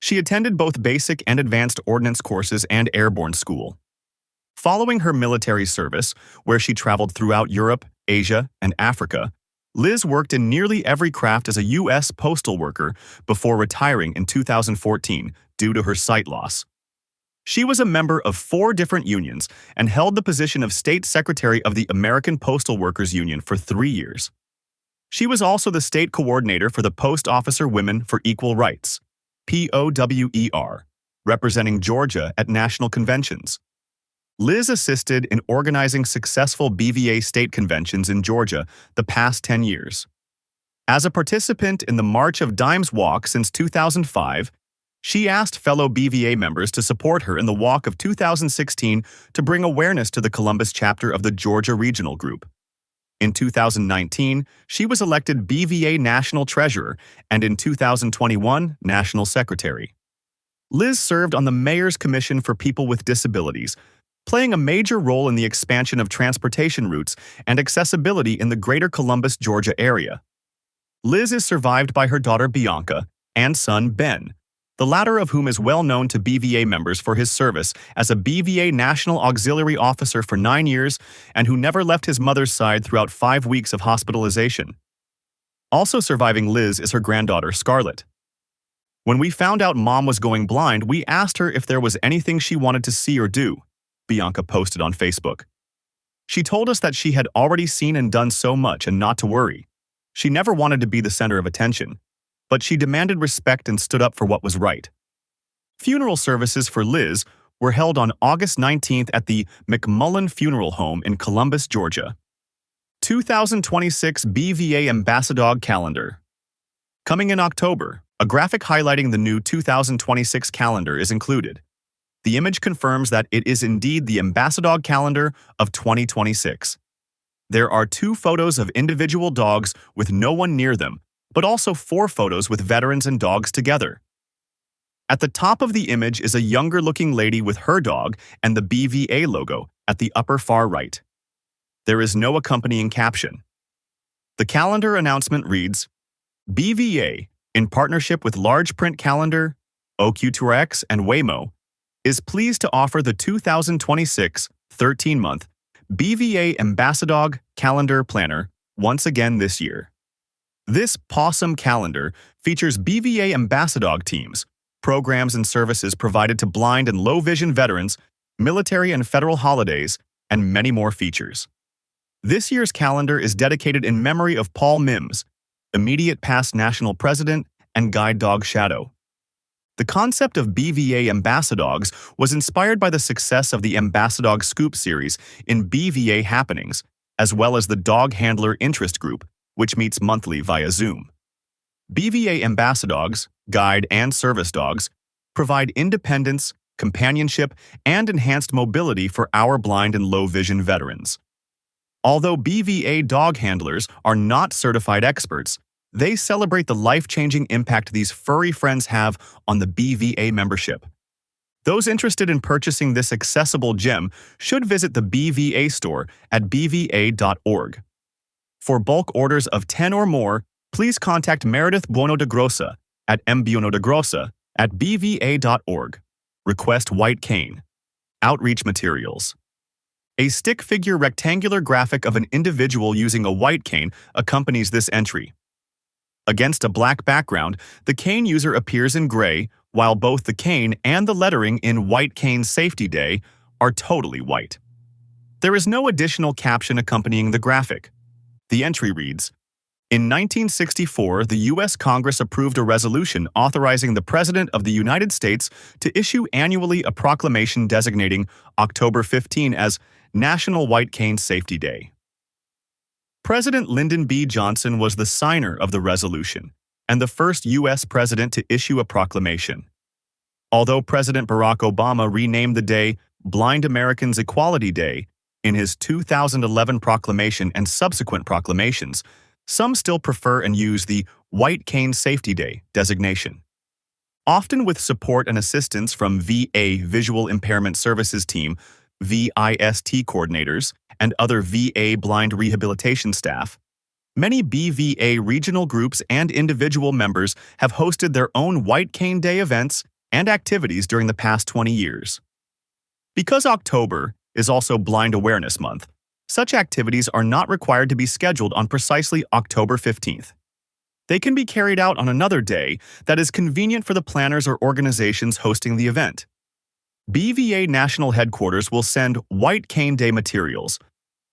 She attended both basic and advanced ordnance courses and airborne school. Following her military service, where she traveled throughout Europe, Asia, and Africa, Liz worked in nearly every craft as a U.S. postal worker before retiring in 2014 due to her sight loss. She was a member of 4 different unions and held the position of State Secretary of the American Postal Workers Union for 3 years. She was also the state coordinator for the Post Officer Women for Equal Rights, POWER, representing Georgia at national conventions. Liz assisted in organizing successful BVA state conventions in Georgia the past 10 years. As a participant in the March of Dimes Walk since 2005, she asked fellow BVA members to support her in the walk of 2016 to bring awareness to the Columbus chapter of the Georgia Regional Group. In 2019, she was elected BVA National Treasurer and in 2021, National Secretary. Liz served on the Mayor's Commission for People with Disabilities, playing a major role in the expansion of transportation routes and accessibility in the greater Columbus, Georgia area. Liz is survived by her daughter Bianca and son Ben, the latter of whom is well known to BVA members for his service as a BVA National Auxiliary Officer for 9 years and who never left his mother's side throughout 5 weeks of hospitalization. Also surviving Liz is her granddaughter Scarlett. When we found out Mom was going blind, we asked her if there was anything she wanted to see or do, Bianca posted on Facebook. She told us that she had already seen and done so much and not to worry. She never wanted to be the center of attention, but she demanded respect and stood up for what was right. Funeral services for Liz were held on August 19th at the McMullen Funeral Home in Columbus, Georgia. 2026 BVA Ambassadog Calendar. Coming in October, a graphic highlighting the new 2026 calendar is included. The image confirms that it is indeed the Ambassadog Calendar of 2026. There are 2 photos of individual dogs with no one near them, but also 4 photos with veterans and dogs together. At the top of the image is a younger-looking lady with her dog and the BVA logo at the upper far right. There is no accompanying caption. The calendar announcement reads, BVA, in partnership with Large Print Calendar, OQ2X, and Waymo, is pleased to offer the 2026 13-month BVA Ambassadog Calendar Planner once again this year. This Possum calendar features BVA Ambassadog teams, programs and services provided to blind and low-vision veterans, military and federal holidays, and many more features. This year's calendar is dedicated in memory of Paul Mimms, immediate past national president and guide dog Shadow. The concept of BVA Ambassadogs was inspired by the success of the Ambassadog Scoop series in BVA Happenings, as well as the Dog Handler Interest Group, which meets monthly via Zoom. BVA Ambassadogs, guide and service dogs, provide independence, companionship, and enhanced mobility for our blind and low-vision veterans. Although BVA dog handlers are not certified experts, they celebrate the life-changing impact these furry friends have on the BVA membership. Those interested in purchasing this accessible gem should visit the BVA store at bva.org. For bulk orders of 10 or more, please contact Meredith Buono de Grossa at mbbuonodegrossa@bva.org. Request white cane. Outreach materials. A stick figure rectangular graphic of an individual using a white cane accompanies this entry. Against a black background, the cane user appears in gray, while both the cane and the lettering in White Cane Safety Day are totally white. There is no additional caption accompanying the graphic. The entry reads, "In 1964, the U.S. Congress approved a resolution authorizing the President of the United States to issue annually a proclamation designating October 15 as National White Cane Safety Day." President Lyndon B. Johnson was the signer of the resolution and the first U.S. president to issue a proclamation. Although President Barack Obama renamed the day Blind Americans Equality Day in his 2011 proclamation and subsequent proclamations, some still prefer and use the White Cane Safety Day designation. Often with support and assistance from VA Visual Impairment Services Team, VIST coordinators, and other VA blind rehabilitation staff, many BVA regional groups and individual members have hosted their own White Cane Day events and activities during the past 20 years. Because October is also Blind Awareness Month, such activities are not required to be scheduled on precisely October 15th. They can be carried out on another day that is convenient for the planners or organizations hosting the event. BVA National Headquarters will send White Cane Day materials,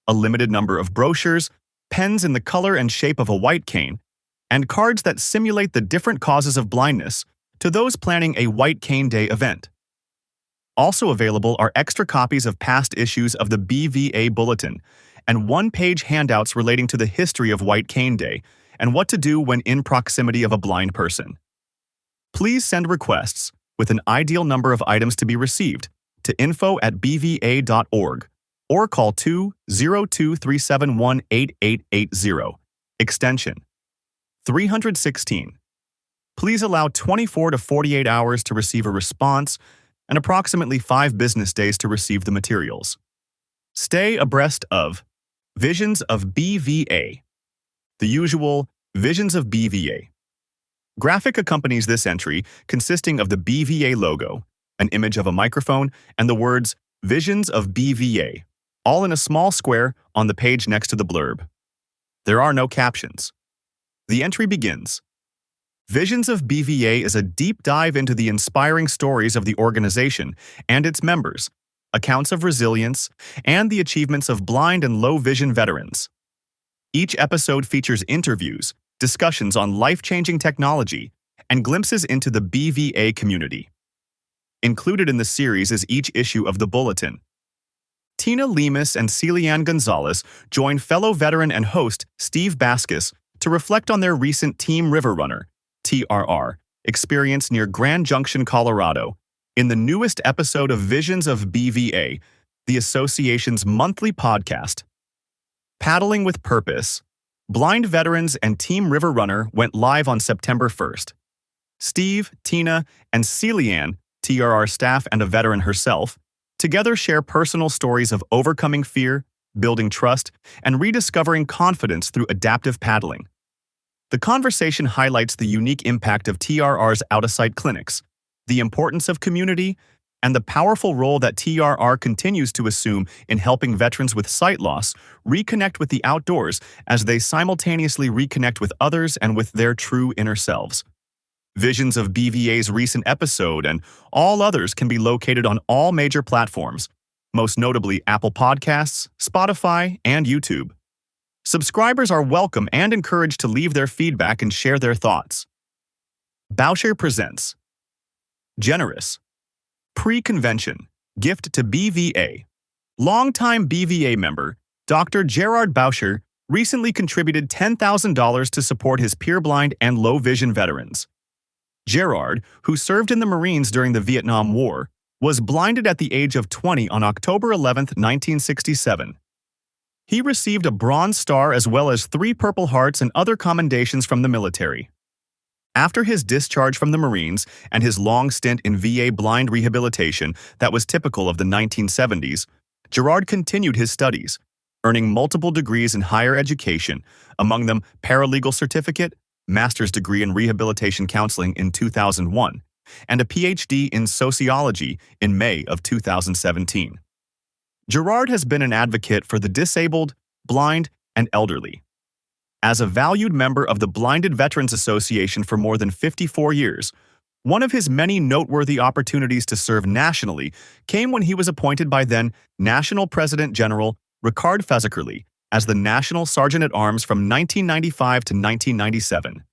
a limited number of brochures, pens in the color and shape of a white cane, and cards that simulate the different causes of blindness to those planning a White Cane Day event. Also available are extra copies of past issues of the BVA Bulletin and one-page handouts relating to the history of White Cane Day and what to do when in proximity of a blind person. Please send requests with an ideal number of items to be received to info@bva.org or call 202-371-8880, extension 316. Please allow 24 to 48 hours to receive a response and approximately 5 business days to receive the materials. Stay abreast of Visions of BVA. The usual Visions of BVA. Graphic accompanies this entry, consisting of the BVA logo, an image of a microphone, and the words Visions of BVA, all in a small square on the page next to the blurb. There are no captions. The entry begins. Visions of BVA is a deep dive into the inspiring stories of the organization and its members, accounts of resilience, and the achievements of blind and low vision veterans. Each episode features interviews, discussions on life-changing technology, and glimpses into the BVA community. Included in the series is each issue of the Bulletin. Tina Lemus and Celianne Gonzalez join fellow veteran and host Steve Baskus to reflect on their recent Team River Runner, TRR, experience near Grand Junction, Colorado, in the newest episode of Visions of BVA, the association's monthly podcast. Paddling with Purpose. Blind Veterans and Team River Runner went live on September 1st. Steve, Tina, and Celianne, TRR staff and a veteran herself, together share personal stories of overcoming fear, building trust, and rediscovering confidence through adaptive paddling. The conversation highlights the unique impact of TRR's out-of-sight clinics, the importance of community, and the powerful role that TRR continues to assume in helping veterans with sight loss reconnect with the outdoors as they simultaneously reconnect with others and with their true inner selves. Visions of BVA's recent episode and all others can be located on all major platforms, most notably Apple Podcasts, Spotify, and YouTube. Subscribers are welcome and encouraged to leave their feedback and share their thoughts. Boucher presents Generous Pre-Convention Gift to BVA. Longtime BVA member, Dr. Gerard Boucher, recently contributed $10,000 to support his peer-blind and low-vision veterans. Gerard, who served in the Marines during the Vietnam War, was blinded at the age of 20 on October 11, 1967. He received a Bronze Star as well as 3 Purple Hearts and other commendations from the military. After his discharge from the Marines and his long stint in VA blind rehabilitation that was typical of the 1970s, Gerard continued his studies, earning multiple degrees in higher education, among them paralegal certificate, master's degree in rehabilitation counseling in 2001, and a PhD in sociology in May of 2017. Gerard has been an advocate for the disabled, blind, and elderly. As a valued member of the Blinded Veterans Association for more than 54 years, one of his many noteworthy opportunities to serve nationally came when he was appointed by then National President General Ricard Fezzikerley as the National Sergeant-at-Arms from 1995 to 1997.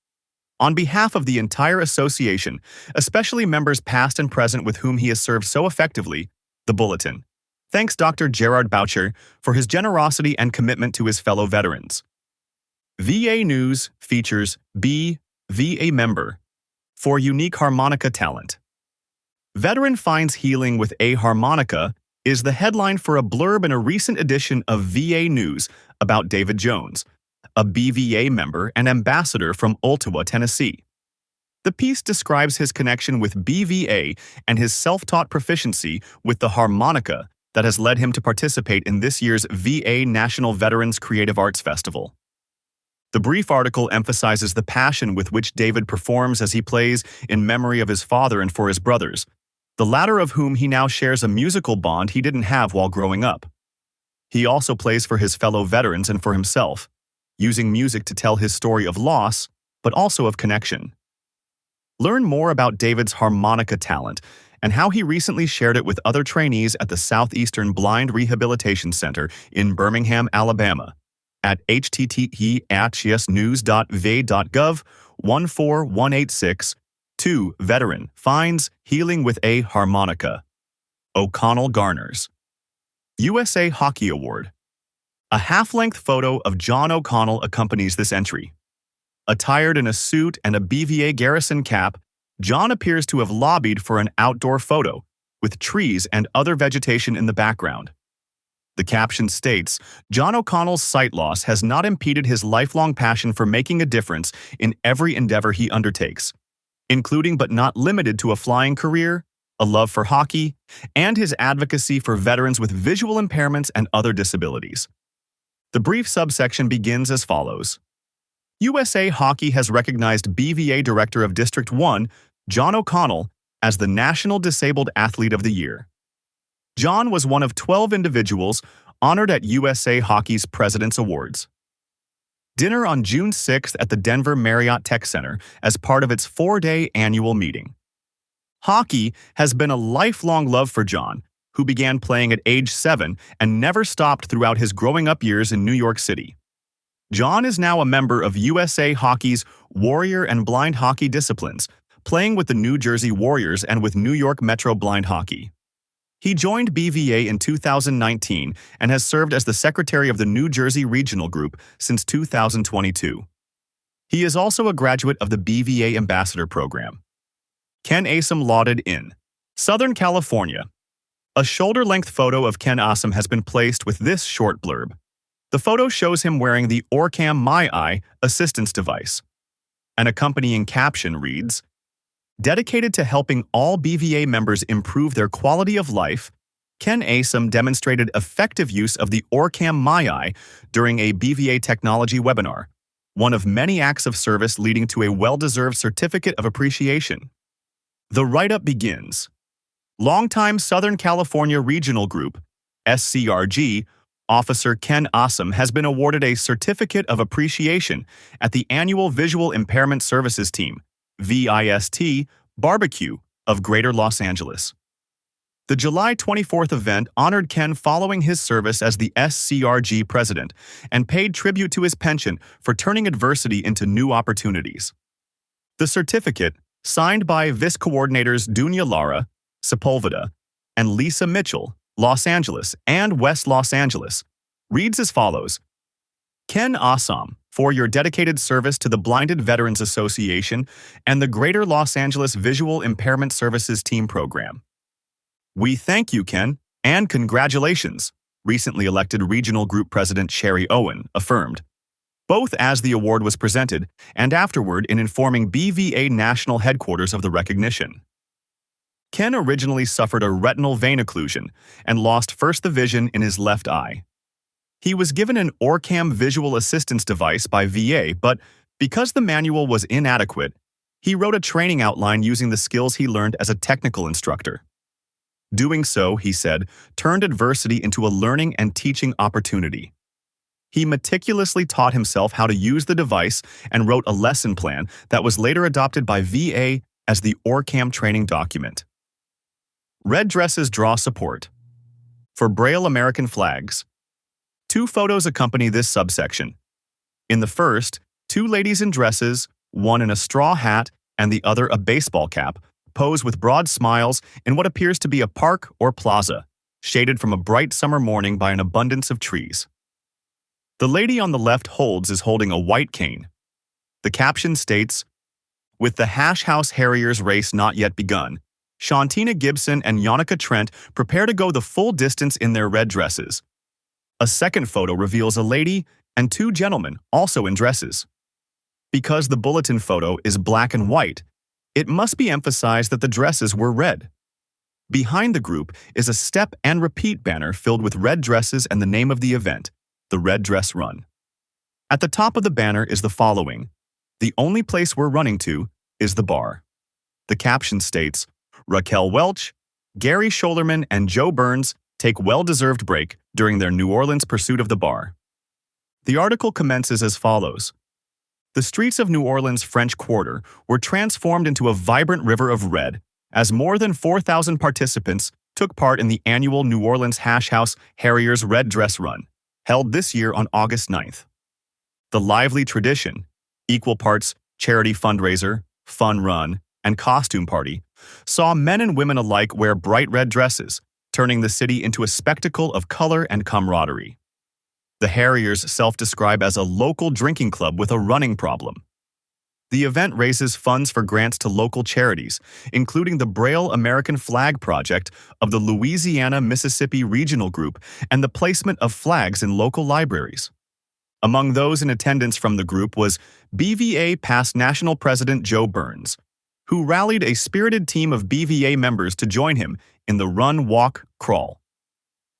On behalf of the entire association, especially members past and present with whom he has served so effectively, the Bulletin thanks Dr. Gerard Boucher for his generosity and commitment to his fellow veterans. VA News features BVA member for unique harmonica talent. Veteran finds healing with a harmonica is the headline for a blurb in a recent edition of VA News about David Jones, a BVA member and ambassador from Ottawa, Tennessee. The piece describes his connection with BVA and his self-taught proficiency with the harmonica that has led him to participate in this year's VA National Veterans Creative Arts Festival. The brief article emphasizes the passion with which David performs as he plays in memory of his father and for his brothers, the latter of whom he now shares a musical bond he didn't have while growing up. He also plays for his fellow veterans and for himself, using music to tell his story of loss, but also of connection. Learn more about David's harmonica talent and how he recently shared it with other trainees at the Southeastern Blind Rehabilitation Center in Birmingham, Alabama, at https://news.va.gov 14186-2 Veteran finds healing with a harmonica. O'Connell garners USA Hockey Award. A half-length photo of John O'Connell accompanies this entry. Attired in a suit and a BVA garrison cap, John appears to have lobbied for an outdoor photo, with trees and other vegetation in the background. The caption states, John O'Connell's sight loss has not impeded his lifelong passion for making a difference in every endeavor he undertakes, including but not limited to a flying career, a love for hockey, and his advocacy for veterans with visual impairments and other disabilities. The brief subsection begins as follows. USA Hockey has recognized BVA Director of District 1, John O'Connell, as the National Disabled Athlete of the Year. John was one of 12 individuals honored at USA Hockey's President's Awards. Dinner on June 6th at the Denver Marriott Tech Center as part of its 4-day annual meeting. Hockey has been a lifelong love for John, who began playing at age 7 and never stopped throughout his growing up years in New York City. John is now a member of USA Hockey's Warrior and Blind Hockey disciplines, playing with the New Jersey Warriors and with New York Metro Blind Hockey. He joined BVA in 2019 and has served as the secretary of the New Jersey Regional Group since 2022. He is also a graduate of the BVA Ambassador Program. Ken Asom lauded in Southern California. A shoulder-length photo of Ken Asom has been placed with this short blurb. The photo shows him wearing the OrCam My Eye assistance device. An accompanying caption reads, Dedicated to helping all BVA members improve their quality of life, Ken Asom demonstrated effective use of the OrCam My Eye during a BVA technology webinar, one of many acts of service leading to a well-deserved certificate of appreciation. The write-up begins. Longtime Southern California Regional Group, SCRG, Officer Ken Asom has been awarded a Certificate of Appreciation at the annual Visual Impairment Services Team, VIST, Barbecue of Greater Los Angeles. The July 24th event honored Ken following his service as the SCRG president and paid tribute to his penchant for turning adversity into new opportunities. The certificate, signed by VIS coordinators Dunya Lara, Sepulveda, and Lisa Mitchell, Los Angeles and West Los Angeles, reads as follows. Ken Asom, for your dedicated service to the Blinded Veterans Association and the Greater Los Angeles Visual Impairment Services Team Program. We thank you, Ken, and congratulations, recently elected Regional Group President Sherry Owen affirmed, both as the award was presented and afterward in informing BVA National Headquarters of the recognition. Ken originally suffered a retinal vein occlusion and lost first the vision in his left eye. He was given an OrCam visual assistance device by VA, but because the manual was inadequate, he wrote a training outline using the skills he learned as a technical instructor. Doing so, he said, turned adversity into a learning and teaching opportunity. He meticulously taught himself how to use the device and wrote a lesson plan that was later adopted by VA as the OrCam training document. Red dresses draw support. For Braille American flags. 2 photos accompany this subsection. In the first, 2 ladies in dresses, one in a straw hat and the other a baseball cap, pose with broad smiles in what appears to be a park or plaza, shaded from a bright summer morning by an abundance of trees. The lady on the left is holding a white cane. The caption states, "With the Hash House Harriers race not yet begun, Shantina Gibson and Yannicka Trent prepare to go the full distance in their red dresses." A second photo reveals a lady and 2 gentlemen, also in dresses. Because the bulletin photo is black and white, it must be emphasized that the dresses were red. Behind the group is a step and repeat banner filled with red dresses and the name of the event, the Red Dress Run. At the top of the banner is the following: "The only place we're running to is the bar." The caption states, "Raquel Welch, Gary Scholerman, and Joe Burns take well-deserved break during their New Orleans pursuit of the bar." The article commences as follows. The streets of New Orleans' French Quarter were transformed into a vibrant river of red as more than 4,000 participants took part in the annual New Orleans Hash House Harriers Red Dress Run, held this year on August 9th. The lively tradition, equal parts charity fundraiser, fun run, and costume party, saw men and women alike wear bright red dresses, turning the city into a spectacle of color and camaraderie. The Harriers self-describe as a local drinking club with a running problem. The event raises funds for grants to local charities, including the Braille American Flag Project of the Louisiana-Mississippi Regional Group and the placement of flags in local libraries. Among those in attendance from the group was BVA past National President Joe Burns, who rallied a spirited team of BVA members to join him in the run, walk, crawl.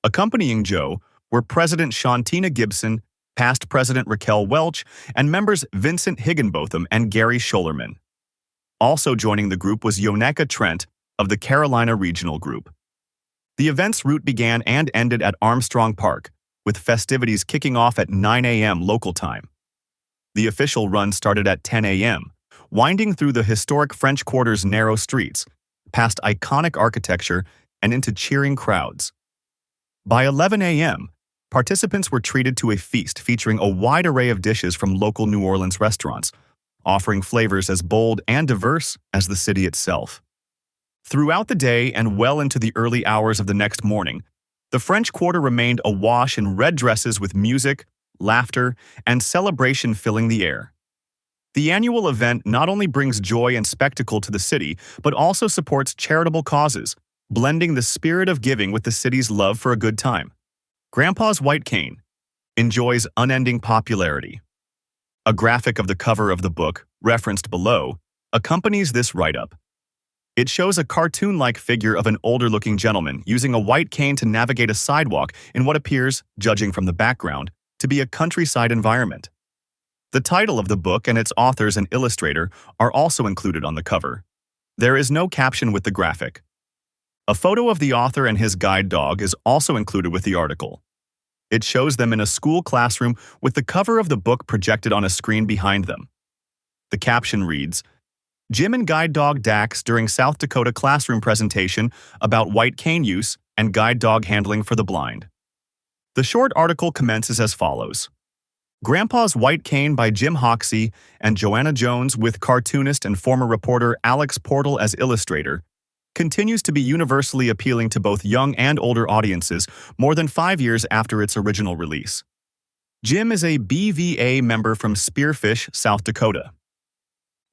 Accompanying Joe were President Shantina Gibson, past President Raquel Welch, and members Vincent Higginbotham and Gary Scholerman. Also joining the group was Yannicka Trent of the Carolina Regional Group. The event's route began and ended at Armstrong Park, with festivities kicking off at 9 a.m. local time. The official run started at 10 a.m., winding through the historic French Quarter's narrow streets, past iconic architecture and into cheering crowds. By 11 a.m., participants were treated to a feast featuring a wide array of dishes from local New Orleans restaurants, offering flavors as bold and diverse as the city itself. Throughout the day and well into the early hours of the next morning, the French Quarter remained awash in red dresses with music, laughter, and celebration filling the air. The annual event not only brings joy and spectacle to the city, but also supports charitable causes, blending the spirit of giving with the city's love for a good time. Grandpa's White Cane enjoys unending popularity. A graphic of the cover of the book, referenced below, accompanies this write-up. It shows a cartoon-like figure of an older-looking gentleman using a white cane to navigate a sidewalk in what appears, judging from the background, to be a countryside environment. The title of the book and its authors and illustrator are also included on the cover. There is no caption with the graphic. A photo of the author and his guide dog is also included with the article. It shows them in a school classroom with the cover of the book projected on a screen behind them. The caption reads, "Jim and guide dog Dax during South Dakota classroom presentation about white cane use and guide dog handling for the blind." The short article commences as follows. Grandpa's White Cane by Jim Hoxie and Joanna Jones with cartoonist and former reporter Alex Portal as illustrator continues to be universally appealing to both young and older audiences more than 5 years after its original release. Jim is a BVA member from Spearfish, South Dakota.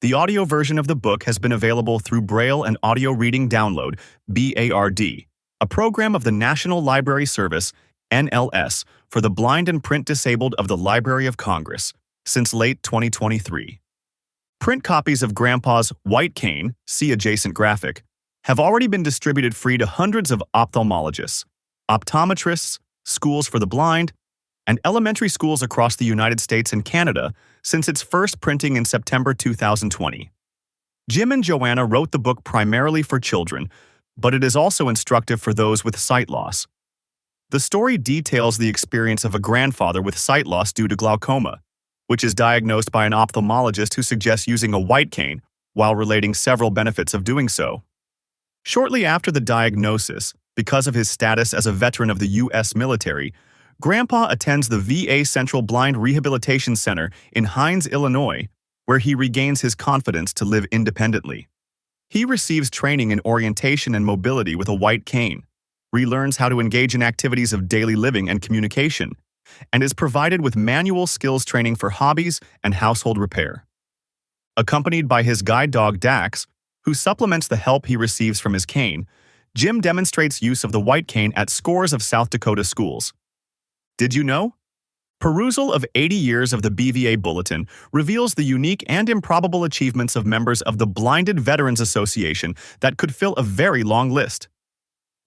The audio version of the book has been available through Braille and Audio Reading Download, BARD, a program of the National Library Service, NLS, for the blind and print disabled of the Library of Congress, since late 2023. Print copies of Grandpa's White Cane, see adjacent graphic, have already been distributed free to hundreds of ophthalmologists, optometrists, schools for the blind, and elementary schools across the United States and Canada since its first printing in September 2020. Jim and Joanna wrote the book primarily for children, but it is also instructive for those with sight loss. The story details the experience of a grandfather with sight loss due to glaucoma, which is diagnosed by an ophthalmologist who suggests using a white cane while relating several benefits of doing so. Shortly after the diagnosis, because of his status as a veteran of the U.S. military, Grandpa attends the VA Central Blind Rehabilitation Center in Hines, Illinois, where he regains his confidence to live independently. He receives training in orientation and mobility with a white cane, relearns how to engage in activities of daily living and communication, and is provided with manual skills training for hobbies and household repair. Accompanied by his guide dog Dax, who supplements the help he receives from his cane, Jim demonstrates use of the white cane at scores of South Dakota schools. Did you know? Perusal of 80 years of the BVA Bulletin reveals the unique and improbable achievements of members of the Blinded Veterans Association that could fill a very long list.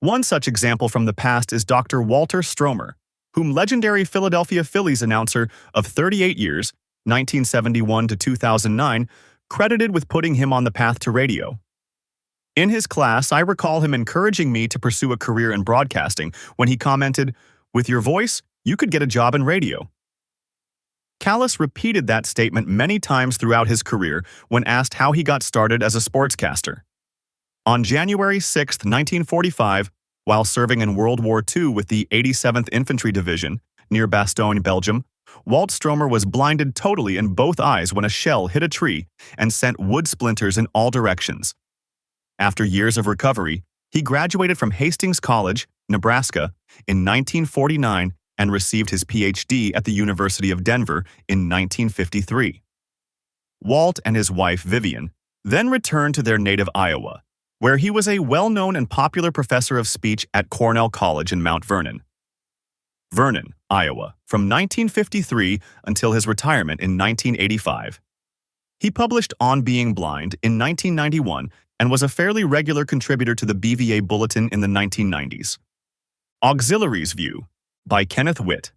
One such example from the past is Dr. Walter Stromer, whom legendary Philadelphia Phillies announcer of 38 years, 1971 to 2009, credited with putting him on the path to radio. In his class, I recall him encouraging me to pursue a career in broadcasting when he commented, "With your voice, you could get a job in radio." Callis repeated that statement many times throughout his career when asked how he got started as a sportscaster. On January 6, 1945, while serving in World War II with the 87th Infantry Division near Bastogne, Belgium, Walt Stromer was blinded totally in both eyes when a shell hit a tree and sent wood splinters in all directions. After years of recovery, he graduated from Hastings College, Nebraska, in 1949 and received his Ph.D. at the University of Denver in 1953. Walt and his wife, Vivian, then returned to their native Iowa, where he was a well-known and popular professor of speech at Cornell College in Mount Vernon, Iowa, from 1953 until his retirement in 1985. He published On Being Blind in 1991 and was a fairly regular contributor to the BVA Bulletin in the 1990s. Auxiliaries View by Kenneth Witt.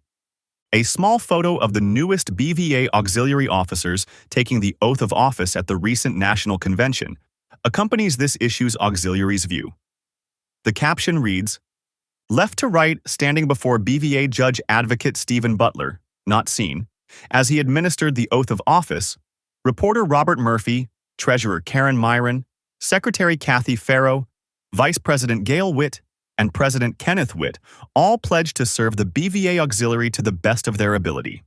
A small photo of the newest BVA auxiliary officers taking the oath of office at the recent National Convention accompanies this issue's Auxiliaries View. The caption reads, "Left to right, standing before BVA Judge Advocate Stephen Butler, not seen, as he administered the oath of office, reporter Robert Murphy, Treasurer Karen Myron, Secretary Kathy Farrow, Vice President Gail Witt, and President Kenneth Witt all pledged to serve the BVA Auxiliary to the best of their ability."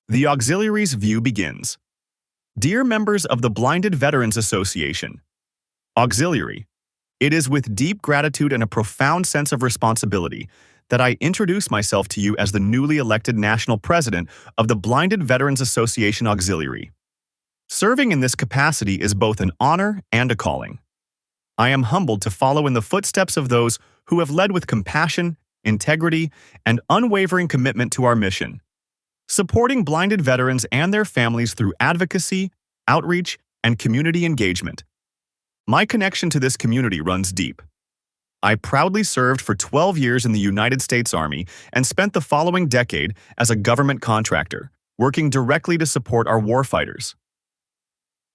The Auxiliaries View begins. Dear members of the Blinded Veterans Association, Auxiliary, it is with deep gratitude and a profound sense of responsibility that I introduce myself to you as the newly elected National President of the Blinded Veterans Association Auxiliary. Serving in this capacity is both an honor and a calling. I am humbled to follow in the footsteps of those who have led with compassion, integrity, and unwavering commitment to our mission, supporting blinded veterans and their families through advocacy, outreach, and community engagement. My connection to this community runs deep. I proudly served for 12 years in the United States Army and spent the following decade as a government contractor, working directly to support our warfighters.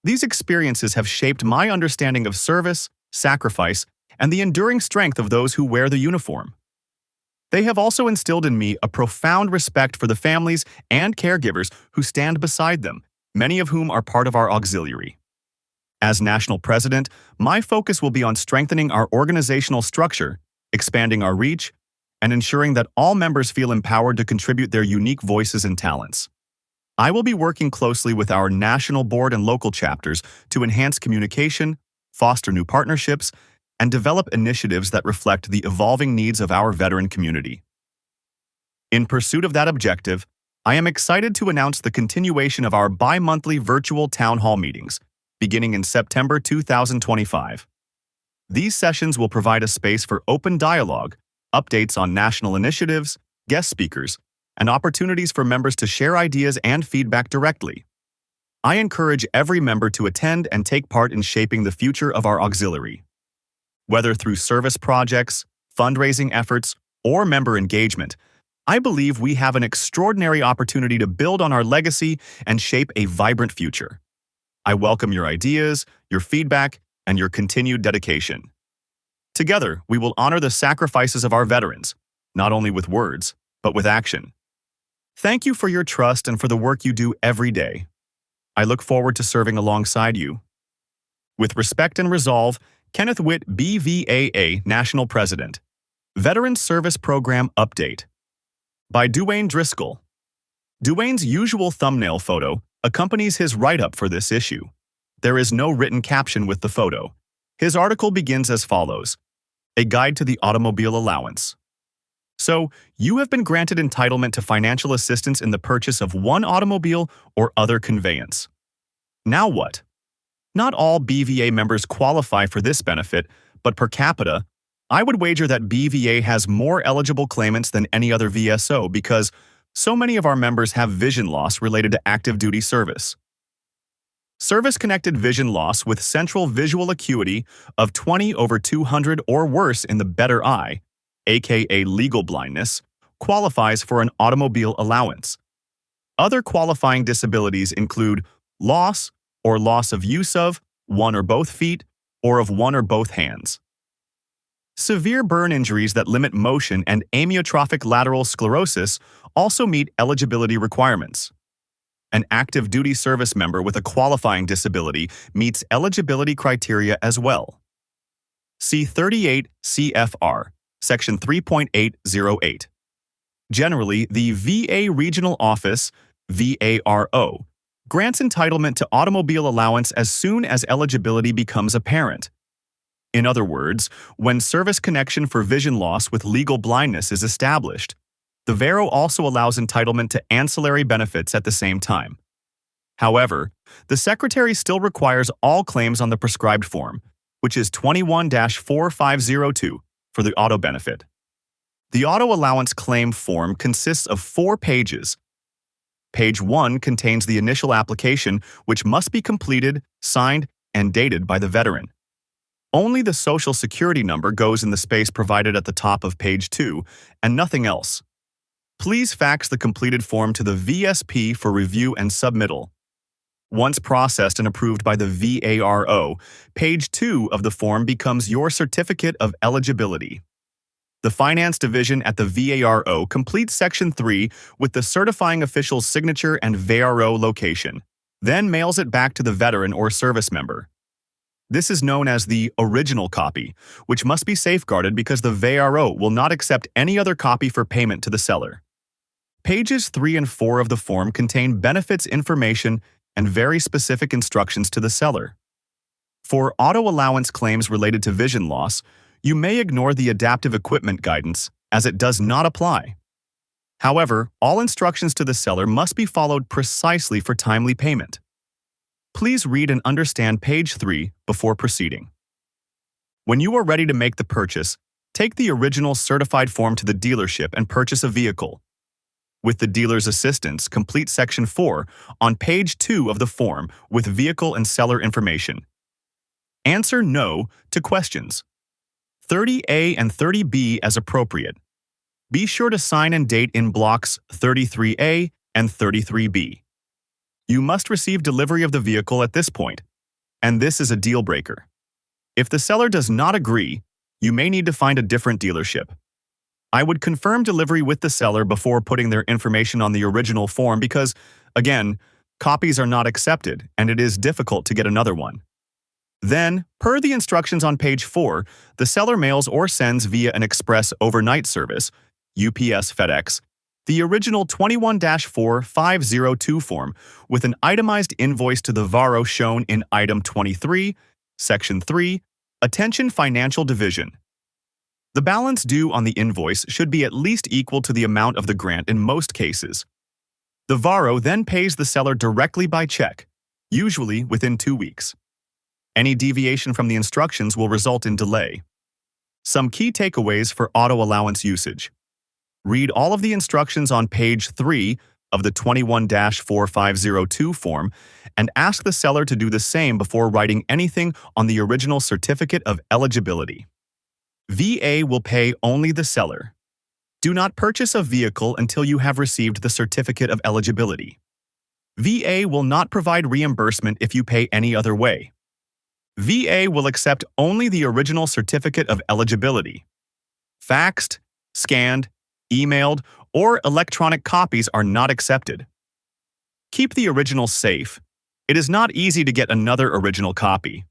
These experiences have shaped my understanding of service, sacrifice, and the enduring strength of those who wear the uniform. They have also instilled in me a profound respect for the families and caregivers who stand beside them, many of whom are part of our auxiliary. As National President, my focus will be on strengthening our organizational structure, expanding our reach, and ensuring that all members feel empowered to contribute their unique voices and talents. I will be working closely with our national board and local chapters to enhance communication, foster new partnerships, and develop initiatives that reflect the evolving needs of our veteran community. In pursuit of that objective, I am excited to announce the continuation of our bi-monthly virtual town hall meetings, beginning in September 2025. These sessions will provide a space for open dialogue, updates on national initiatives, guest speakers, and opportunities for members to share ideas and feedback directly. I encourage every member to attend and take part in shaping the future of our auxiliary. Whether through service projects, fundraising efforts, or member engagement, I believe we have an extraordinary opportunity to build on our legacy and shape a vibrant future. I welcome your ideas, your feedback, and your continued dedication. Together, we will honor the sacrifices of our veterans, not only with words, but with action. Thank you for your trust and for the work you do every day. I look forward to serving alongside you. With respect and resolve, Kenneth Witt, BVAA National President. Veterans Service Program Update. By Duane Driscoll. Duane's usual thumbnail photo accompanies his write-up for this issue. There is no written caption with the photo. His article begins as follows: A Guide to the Automobile Allowance. So, you have been granted entitlement to financial assistance in the purchase of one automobile or other conveyance. Now what? Not all BVA members qualify for this benefit, but per capita, I would wager that BVA has more eligible claimants than any other VSO because so many of our members have vision loss related to active duty service. Service-connected vision loss with central visual acuity of 20/200 or worse in the better eye, aka legal blindness, qualifies for an automobile allowance. Other qualifying disabilities include loss or loss of use of one or both feet or of one or both hands. Severe burn injuries that limit motion and amyotrophic lateral sclerosis also meet eligibility requirements. An active duty service member with a qualifying disability meets eligibility criteria as well. See 38 CFR, Section 3.808. Generally, the VA Regional Office, VARO, grants entitlement to automobile allowance as soon as eligibility becomes apparent. In other words, when service connection for vision loss with legal blindness is established, the VARO also allows entitlement to ancillary benefits at the same time. However, the Secretary still requires all claims on the prescribed form, which is 21-4502, for the auto benefit. The auto allowance claim form consists of 4 pages. Page 1 contains the initial application, which must be completed, signed, and dated by the veteran. Only the Social Security number goes in the space provided at the top of page 2, and nothing else. Please fax the completed form to the VSP for review and submittal. Once processed and approved by the VARO, page 2 of the form becomes your certificate of eligibility. The Finance Division at the VARO completes Section 3 with the certifying official's signature and VARO location, then mails it back to the veteran or service member. This is known as the original copy, which must be safeguarded because the VARO will not accept any other copy for payment to the seller. Pages 3 and 4 of the form contain benefits information and very specific instructions to the seller. For auto allowance claims related to vision loss, you may ignore the adaptive equipment guidance, as it does not apply. However, all instructions to the seller must be followed precisely for timely payment. Please read and understand page 3 before proceeding. When you are ready to make the purchase, take the original certified form to the dealership and purchase a vehicle. With the dealer's assistance, complete Section 4 on page 2 of the form with vehicle and seller information. Answer no to questions 30A and 30B as appropriate. Be sure to sign and date in blocks 33A and 33B. You must receive delivery of the vehicle at this point, and this is a deal breaker. If the seller does not agree, you may need to find a different dealership. I would confirm delivery with the seller before putting their information on the original form because, again, copies are not accepted and it is difficult to get another one. Then, per the instructions on page 4, the seller mails or sends via an express overnight service, UPS FedEx, the original 21-4502 form with an itemized invoice to the VARO shown in Item 23, Section 3, Attention Financial Division. The balance due on the invoice should be at least equal to the amount of the grant in most cases. The VARO then pays the seller directly by check, usually within 2 weeks. Any deviation from the instructions will result in delay. Some key takeaways for auto allowance usage. Read all of the instructions on page 3 of the 21-4502 form and ask the seller to do the same before writing anything on the original certificate of eligibility. VA will pay only the seller. Do not purchase a vehicle until you have received the certificate of eligibility. VA will not provide reimbursement if you pay any other way. VA will accept only the original certificate of eligibility. Faxed, scanned, emailed, or electronic copies are not accepted. Keep the original safe. It is not easy to get another original copy.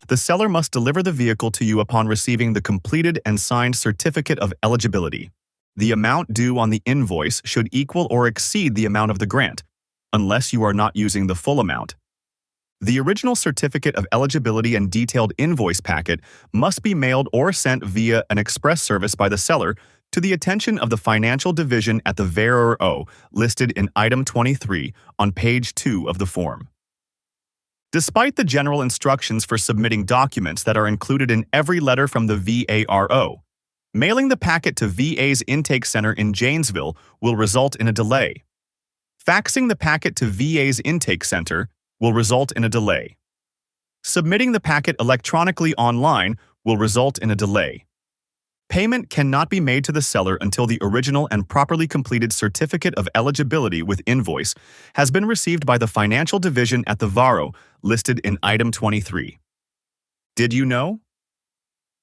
The seller must deliver the vehicle to you upon receiving the completed and signed certificate of eligibility. The amount due on the invoice should equal or exceed the amount of the grant, unless you are not using the full amount. The original certificate of eligibility and detailed invoice packet must be mailed or sent via an express service by the seller to the attention of the Financial Division at the VRO listed in Item 23 on page 2 of the form. Despite the general instructions for submitting documents that are included in every letter from the VARO, mailing the packet to VA's intake center in Janesville will result in a delay. Faxing the packet to VA's intake center will result in a delay. Submitting the packet electronically online will result in a delay. Payment cannot be made to the seller until the original and properly completed certificate of eligibility with invoice has been received by the Financial Division at the VARO listed in Item 23. Did you know?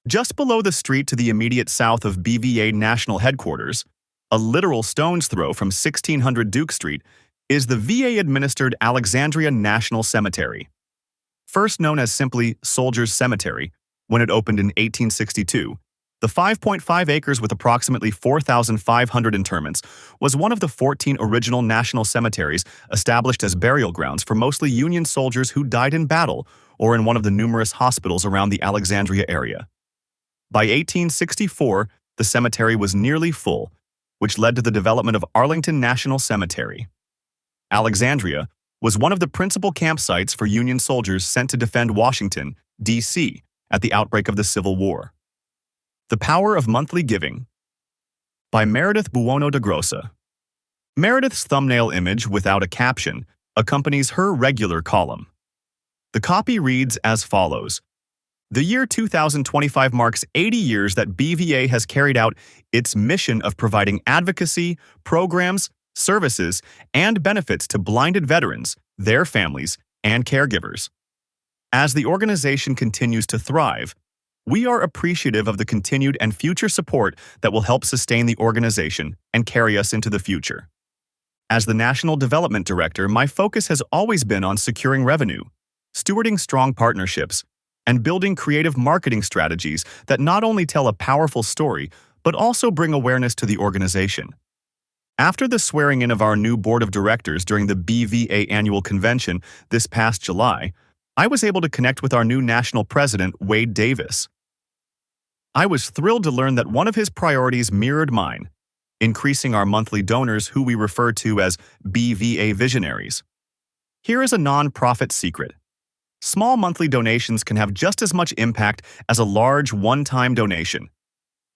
Just below the street to the immediate south of BVA National Headquarters, a literal stone's throw from 1600 Duke Street, is the VA-administered Alexandria National Cemetery. First known as simply Soldiers Cemetery, when it opened in 1862, the 5.5 acres with approximately 4,500 interments was one of the 14 original national cemeteries established as burial grounds for mostly Union soldiers who died in battle or in one of the numerous hospitals around the Alexandria area. By 1864, the cemetery was nearly full, which led to the development of Arlington National Cemetery. Alexandria was one of the principal campsites for Union soldiers sent to defend Washington, D.C. at the outbreak of the Civil War. The Power of Monthly Giving by Meredith Buono de Grossa. Meredith's thumbnail image without a caption accompanies her regular column. The copy reads as follows. The year 2025 marks 80 years that BVA has carried out its mission of providing advocacy, programs, services, and benefits to blinded veterans, their families, and caregivers. As the organization continues to thrive, we are appreciative of the continued and future support that will help sustain the organization and carry us into the future. As the National Development Director, my focus has always been on securing revenue, stewarding strong partnerships, and building creative marketing strategies that not only tell a powerful story, but also bring awareness to the organization. After the swearing in of our new board of directors during the BVA annual convention this past July, I was able to connect with our new national president, Wade Davis. I was thrilled to learn that one of his priorities mirrored mine, increasing our monthly donors who we refer to as BVA Visionaries. Here is a non-profit secret. Small monthly donations can have just as much impact as a large one-time donation.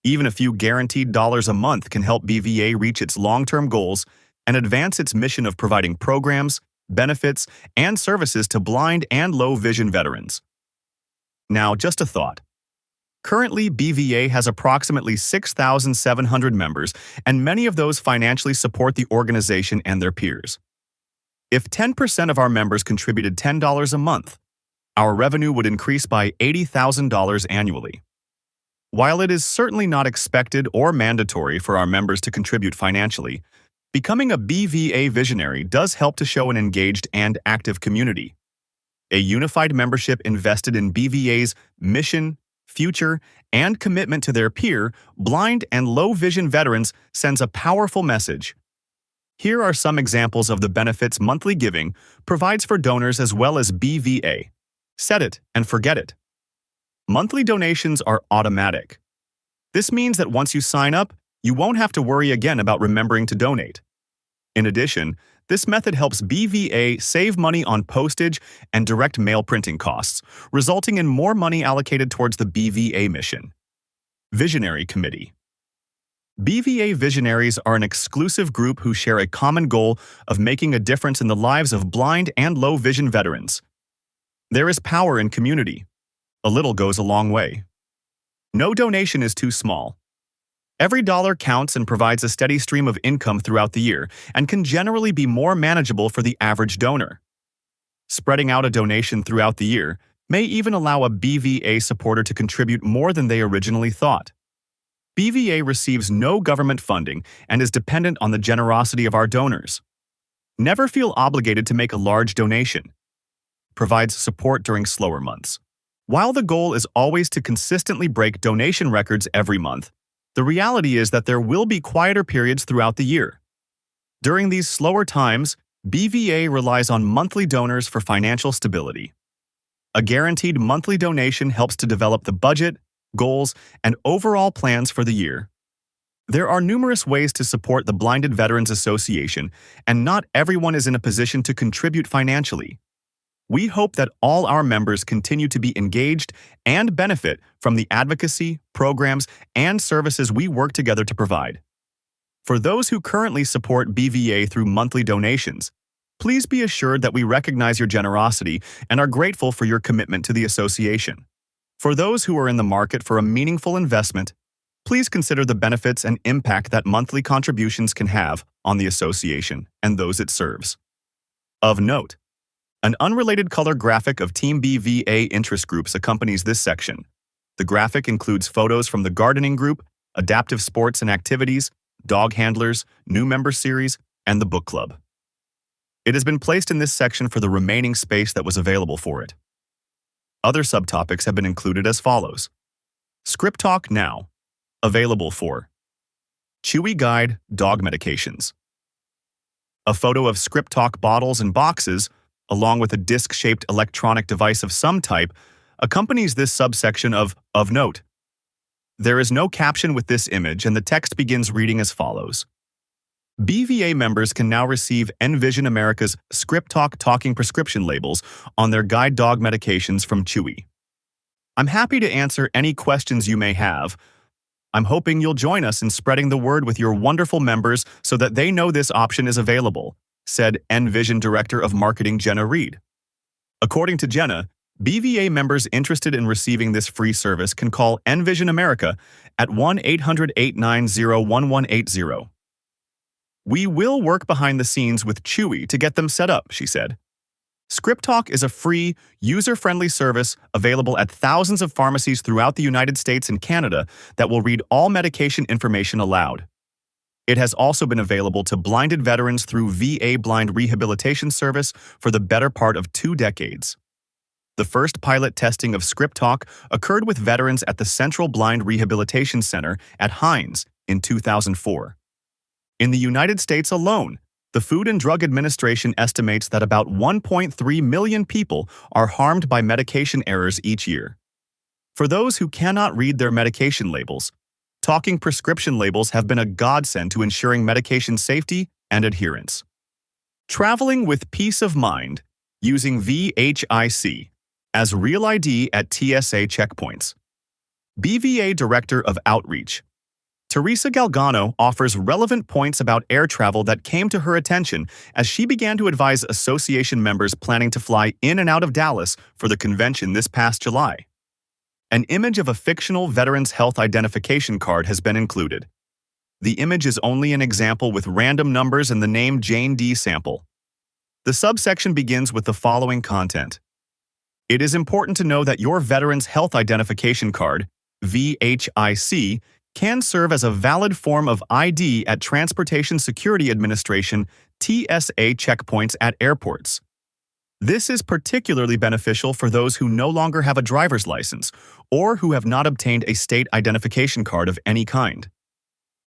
Even a few guaranteed dollars a month can help BVA reach its long-term goals and advance its mission of providing programs, benefits, and services to blind and low-vision veterans. Now, just a thought. Currently, BVA has approximately 6,700 members, and many of those financially support the organization and their peers. If 10% of our members contributed $10 a month, our revenue would increase by $80,000 annually. While it is certainly not expected or mandatory for our members to contribute financially, becoming a BVA Visionary does help to show an engaged and active community. A unified membership invested in BVA's mission, future, and commitment to their peer, blind and low-vision veterans sends a powerful message. Here are some examples of the benefits monthly giving provides for donors as well as BVA. Set it and forget it. Monthly donations are automatic. This means that once you sign up, you won't have to worry again about remembering to donate. In addition, this method helps BVA save money on postage and direct mail printing costs, resulting in more money allocated towards the BVA mission. Visionary Committee. BVA Visionaries are an exclusive group who share a common goal of making a difference in the lives of blind and low-vision veterans. There is power in community. A little goes a long way. No donation is too small. Every dollar counts and provides a steady stream of income throughout the year and can generally be more manageable for the average donor. Spreading out a donation throughout the year may even allow a BVA supporter to contribute more than they originally thought. BVA receives no government funding and is dependent on the generosity of our donors. Never feel obligated to make a large donation. Provides support during slower months. While the goal is always to consistently break donation records every month, the reality is that there will be quieter periods throughout the year. During these slower times, BVA relies on monthly donors for financial stability. A guaranteed monthly donation helps to develop the budget, goals, and overall plans for the year. There are numerous ways to support the Blinded Veterans Association, and not everyone is in a position to contribute financially. We hope that all our members continue to be engaged and benefit from the advocacy, programs, and services we work together to provide. For those who currently support BVA through monthly donations, please be assured that we recognize your generosity and are grateful for your commitment to the association. For those who are in the market for a meaningful investment, please consider the benefits and impact that monthly contributions can have on the association and those it serves. Of note, an unrelated color graphic of Team BVA interest groups accompanies this section. The graphic includes photos from the gardening group, adaptive sports and activities, dog handlers, new member series, and the book club. It has been placed in this section for the remaining space that was available for it. Other subtopics have been included as follows. Script Talk Now, available for Chewy Guide Dog Medications. A photo of Script Talk bottles and boxes, along with a disc-shaped electronic device of some type, accompanies this subsection of note. There is no caption with this image, and the text begins reading as follows. BVA members can now receive Envision America's Script Talk talking prescription labels on their guide dog medications from Chewy. I'm happy to answer any questions you may have. I'm hoping you'll join us in spreading the word with your wonderful members so that they know this option is available, said Envision Director of Marketing Jenna Reed. According to Jenna, BVA members interested in receiving this free service can call Envision America at 1-800-890-1180. We will work behind the scenes with Chewy to get them set up, she said. Script Talk is a free, user-friendly service available at thousands of pharmacies throughout the United States and Canada that will read all medication information aloud. It has also been available to blinded veterans through VA Blind Rehabilitation Service for the better part of 2 decades. The first pilot testing of Script Talk occurred with veterans at the Central Blind Rehabilitation Center at Hines in 2004. In the United States alone, the Food and Drug Administration estimates that about 1.3 million people are harmed by medication errors each year. For those who cannot read their medication labels, talking prescription labels have been a godsend to ensuring medication safety and adherence. Traveling with peace of mind using VHIC as Real ID at TSA checkpoints. BVA Director of Outreach Teresa Galgano offers relevant points about air travel that came to her attention as she began to advise association members planning to fly in and out of Dallas for the convention this past July. An image of a fictional veteran's health identification card has been included. The image is only an example with random numbers and the name Jane D. Sample. The subsection begins with the following content. It is important to know that your veteran's health identification card, VHIC, can serve as a valid form of ID at Transportation Security Administration (TSA) checkpoints at airports. This is particularly beneficial for those who no longer have a driver's license or who have not obtained a state identification card of any kind.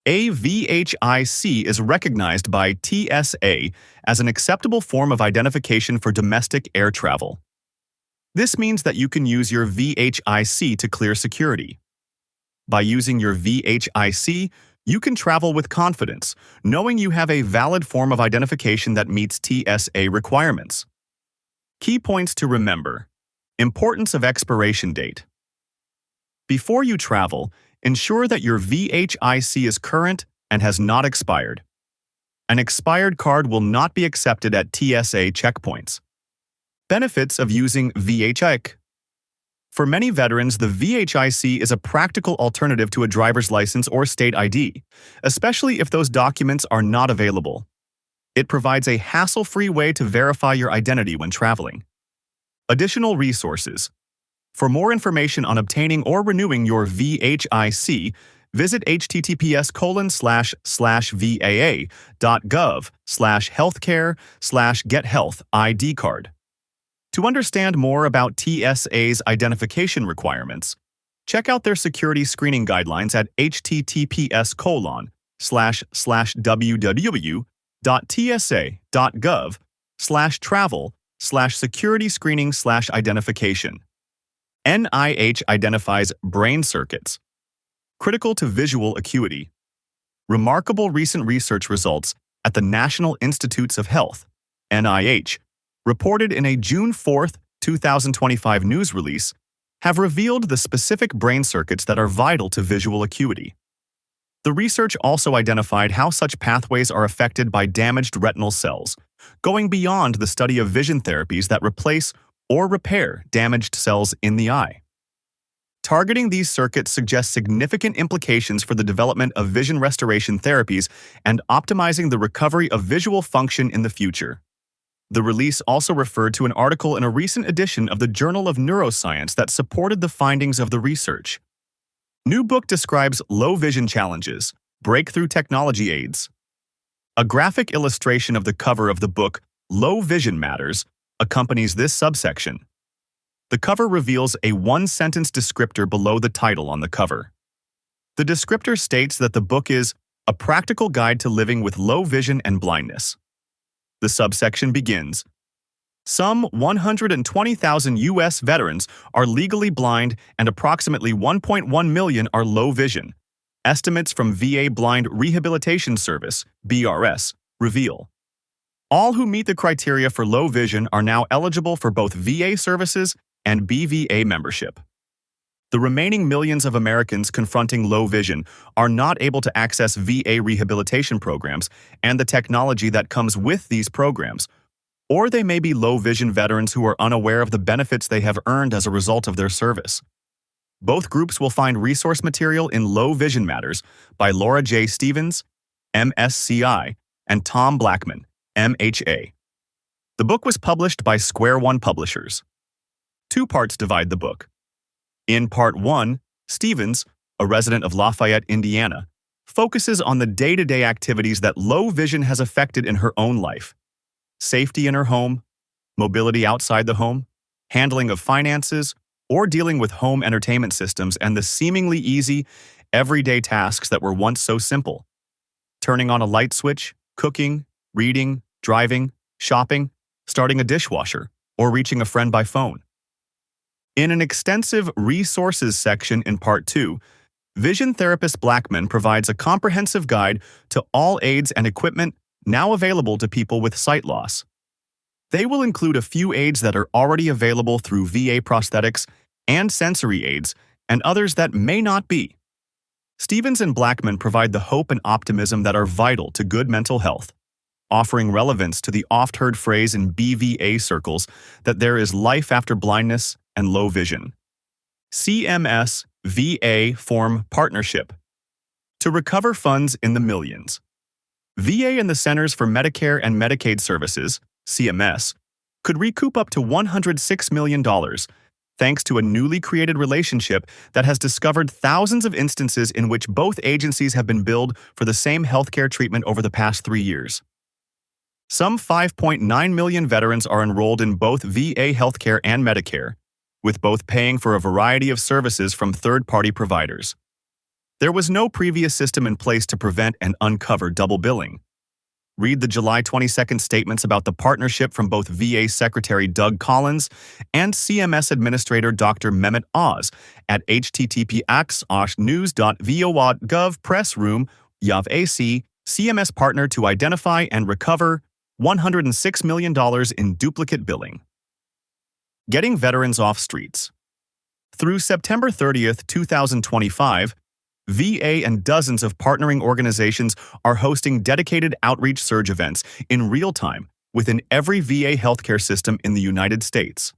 A VHIC is recognized by TSA as an acceptable form of identification for domestic air travel. This means that you can use your VHIC to clear security. By using your VHIC, you can travel with confidence, knowing you have a valid form of identification that meets TSA requirements. Key points to remember. Importance of expiration date. Before you travel, ensure that your VHIC is current and has not expired. An expired card will not be accepted at TSA checkpoints. Benefits of using VHIC. For many veterans, the VHIC is a practical alternative to a driver's license or state ID, especially if those documents are not available. It provides a hassle-free way to verify your identity when traveling. Additional resources. For more information on obtaining or renewing your VHIC, visit https://vaa.gov/healthcare/gethealth-ID card. To understand more about TSA's identification requirements, check out their security screening guidelines at https://www.tsa.gov/travel/security-screening/identification. NIH identifies brain circuits critical to visual acuity. Remarkable recent research results at the National Institutes of Health, NIH, reported in a June 4, 2025 news release, have revealed the specific brain circuits that are vital to visual acuity. The research also identified how such pathways are affected by damaged retinal cells, going beyond the study of vision therapies that replace or repair damaged cells in the eye. Targeting these circuits suggests significant implications for the development of vision restoration therapies and optimizing the recovery of visual function in the future. The release also referred to an article in a recent edition of the Journal of Neuroscience that supported the findings of the research. New book describes low vision challenges, breakthrough technology aids. A graphic illustration of the cover of the book, Low Vision Matters, accompanies this subsection. The cover reveals a one-sentence descriptor below the title on the cover. The descriptor states that the book is a practical guide to living with low vision and blindness. The subsection begins, some 120,000 U.S. veterans are legally blind and approximately 1.1 million are low vision. Estimates from VA Blind Rehabilitation Service, BRS, reveal. All who meet the criteria for low vision are now eligible for both VA services and BVA membership. The remaining millions of Americans confronting low vision are not able to access VA rehabilitation programs and the technology that comes with these programs, or they may be low vision veterans who are unaware of the benefits they have earned as a result of their service. Both groups will find resource material in Low Vision Matters by Laura J. Stevens, MSCI, and Tom Blackman, MHA. The book was published by Square One Publishers. Two parts divide the book. In Part 1, Stevens, a resident of Lafayette, Indiana, focuses on the day-to-day activities that low vision has affected in her own life. Safety in her home, mobility outside the home, handling of finances, or dealing with home entertainment systems and the seemingly easy, everyday tasks that were once so simple. Turning on a light switch, cooking, reading, driving, shopping, starting a dishwasher, or reaching a friend by phone. In an extensive resources section in Part 2, vision therapist Blackman provides a comprehensive guide to all aids and equipment now available to people with sight loss. They will include a few aids that are already available through VA prosthetics and sensory aids, and others that may not be. Stevens and Blackman provide the hope and optimism that are vital to good mental health, offering relevance to the oft-heard phrase in BVA circles that there is life after blindness and low vision. CMS VA form partnership to recover funds in the millions. VA and the Centers for Medicare and Medicaid Services, CMS, could recoup up to $106 million, thanks to a newly created relationship that has discovered thousands of instances in which both agencies have been billed for the same healthcare treatment over the past 3 years. Some 5.9 million veterans are enrolled in both VA healthcare and Medicare, with both paying for a variety of services from third-party providers. There was no previous system in place to prevent and uncover double billing. Read the July 22 statements about the partnership from both VA Secretary Doug Collins and CMS Administrator Dr. Mehmet Oz at https://news.voa.gov press room YAV-AC CMS partner to identify and recover $106 million in duplicate billing. Getting veterans off streets. Through September 30, 2025, VA and dozens of partnering organizations are hosting dedicated outreach surge events in real time within every VA healthcare system in the United States.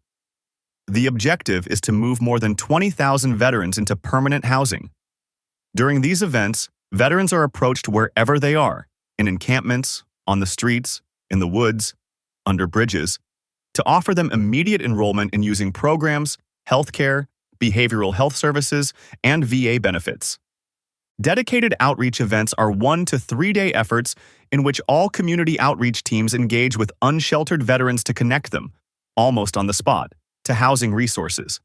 The objective is to move more than 20,000 veterans into permanent housing. During these events, veterans are approached wherever they are, in encampments, on the streets, in the woods, under bridges, to offer them immediate enrollment in using programs, healthcare, behavioral health services, and VA benefits. Dedicated outreach events are 1 to 3 day efforts in which all community outreach teams engage with unsheltered veterans to connect them, almost on the spot, to housing resources.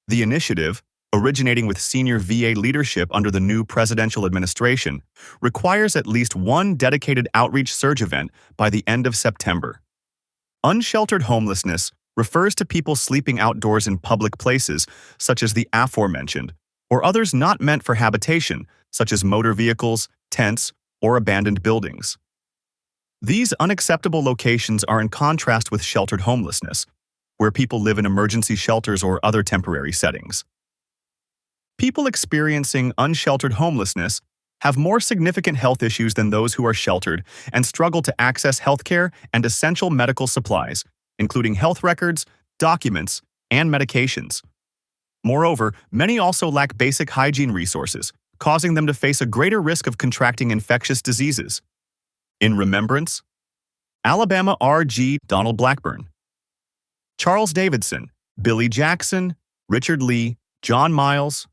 The initiative, originating with senior VA leadership under the new presidential administration, requires at least 1 dedicated outreach surge event by the end of September. Unsheltered homelessness refers to people sleeping outdoors in public places, such as the aforementioned, or others not meant for habitation, such as motor vehicles, tents, or abandoned buildings. These unacceptable locations are in contrast with sheltered homelessness, where people live in emergency shelters or other temporary settings. People experiencing unsheltered homelessness have more significant health issues than those who are sheltered and struggle to access healthcare and essential medical supplies, including health records, documents, and medications. Moreover, many also lack basic hygiene resources, causing them to face a greater risk of contracting infectious diseases. In remembrance, Alabama R.G. Donald Blackburn, Charles Davidson, Billy Jackson, Richard Lee, John Miles,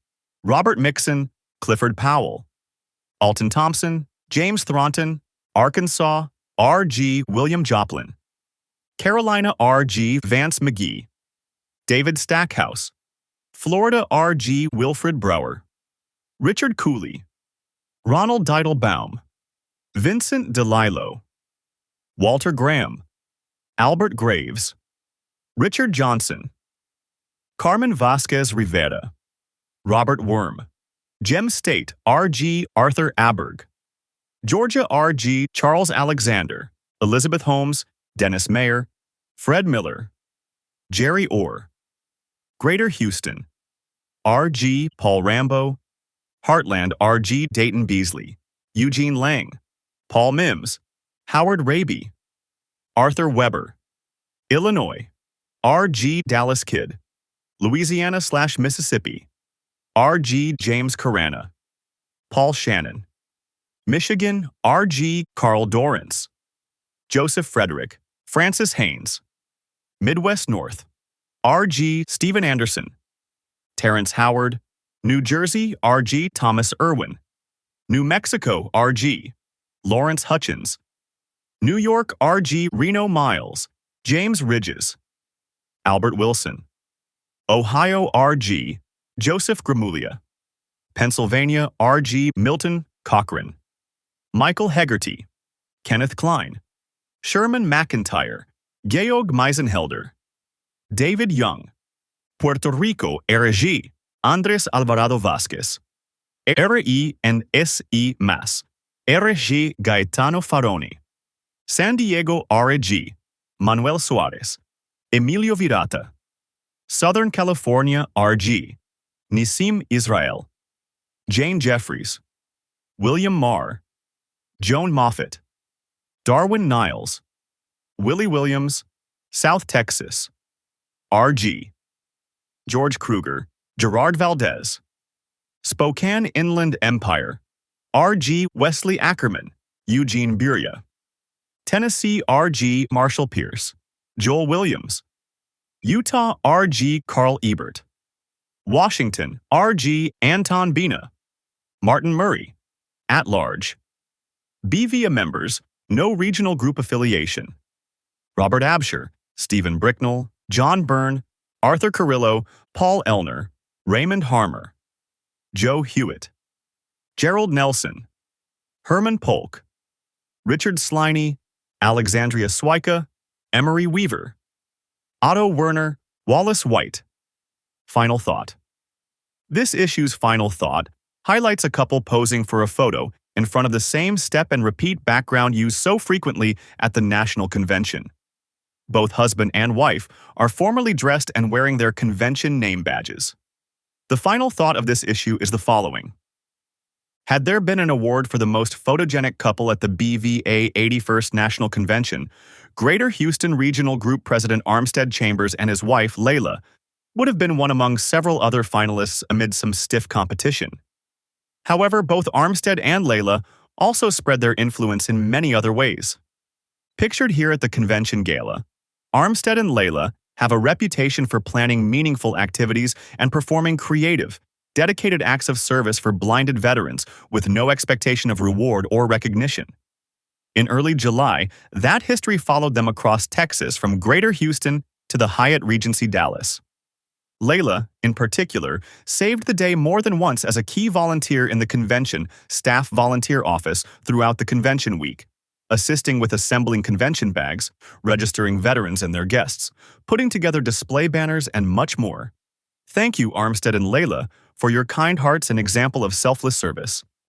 Robert Mixon, Clifford Powell, Alton Thompson, James Thornton, Arkansas R.G. William Joplin, Carolina R.G. Vance McGee, David Stackhouse, Florida R.G. Wilfred Brower, Richard Cooley, Ronald Deidelbaum, Vincent DeLillo, Walter Graham, Albert Graves, Richard Johnson, Carmen Vasquez Rivera, Robert Worm, Gem State R.G. Arthur Aberg, Georgia R.G. Charles Alexander, Elizabeth Holmes, Dennis Mayer, Fred Miller, Jerry Orr, Greater Houston, R.G. Paul Rambo, Heartland R.G. Dayton Beasley, Eugene Lang, Paul Mimms, Howard Raby, Arthur Weber, Illinois, R.G. Dallas Kidd, Louisiana/Mississippi, R.G. James Carana, Paul Shannon, Michigan, R.G. Carl Dorrance, Joseph Frederick, Francis Haynes, Midwest North, R.G. Stephen Anderson, Terrence Howard, New Jersey, R.G. Thomas Irwin, New Mexico, R.G. Lawrence Hutchins, New York, R.G. Reno Miles, James Ridges, Albert Wilson, Ohio, R.G. Joseph Gramuglia, Pennsylvania, R.G. Milton Cochran, Michael Hegarty, Kenneth Klein, Sherman McIntyre, Georg Meisenhelder, David Young, Puerto Rico, R.G. Andres Alvarado Vasquez, R.I. and S.I. Mas, R.G. Gaetano Faroni, San Diego, R.G. Manuel Suarez, Emilio Virata, Southern California, R.G. Nissim Israel, Jane Jeffries, William Marr, Joan Moffett, Darwin Niles, Willie Williams, South Texas, R.G. George Kruger, Gerard Valdez, Spokane Inland Empire, R.G. Wesley Ackerman, Eugene Buria, Tennessee, R.G. Marshall Pierce, Joel Williams, Utah, R.G. Carl Ebert, Washington, R.G. Anton Bina, Martin Murray, at large. BVA members, no regional group affiliation. Robert Absher, Stephen Bricknell, John Byrne, Arthur Carrillo, Paul Elner, Raymond Harmer, Joe Hewitt, Gerald Nelson, Herman Polk, Richard Sliney, Alexandria Swyka, Emery Weaver, Otto Werner, Wallace White. Final thought. This issue's final thought highlights a couple posing for a photo in front of the same step and repeat background used so frequently at the National Convention. Both husband and wife are formally dressed and wearing their convention name badges. The final thought of this issue is the following. Had there been an award for the most photogenic couple at the BVA 81st National Convention, Greater Houston Regional Group President Armstead Chambers and his wife, Layla, would have been one among several other finalists amid some stiff competition. However, both Armstead and Layla also spread their influence in many other ways. Pictured here at the convention gala, Armstead and Layla have a reputation for planning meaningful activities and performing creative, dedicated acts of service for blinded veterans with no expectation of reward or recognition. In early July, that history followed them across Texas from Greater Houston to the Hyatt Regency Dallas. Layla, in particular, saved the day more than once as a key volunteer in the convention staff volunteer office throughout the convention week, assisting with assembling convention bags, registering veterans and their guests, putting together display banners, and much more. Thank you, Armstead and Layla, for your kind hearts and example of selfless service.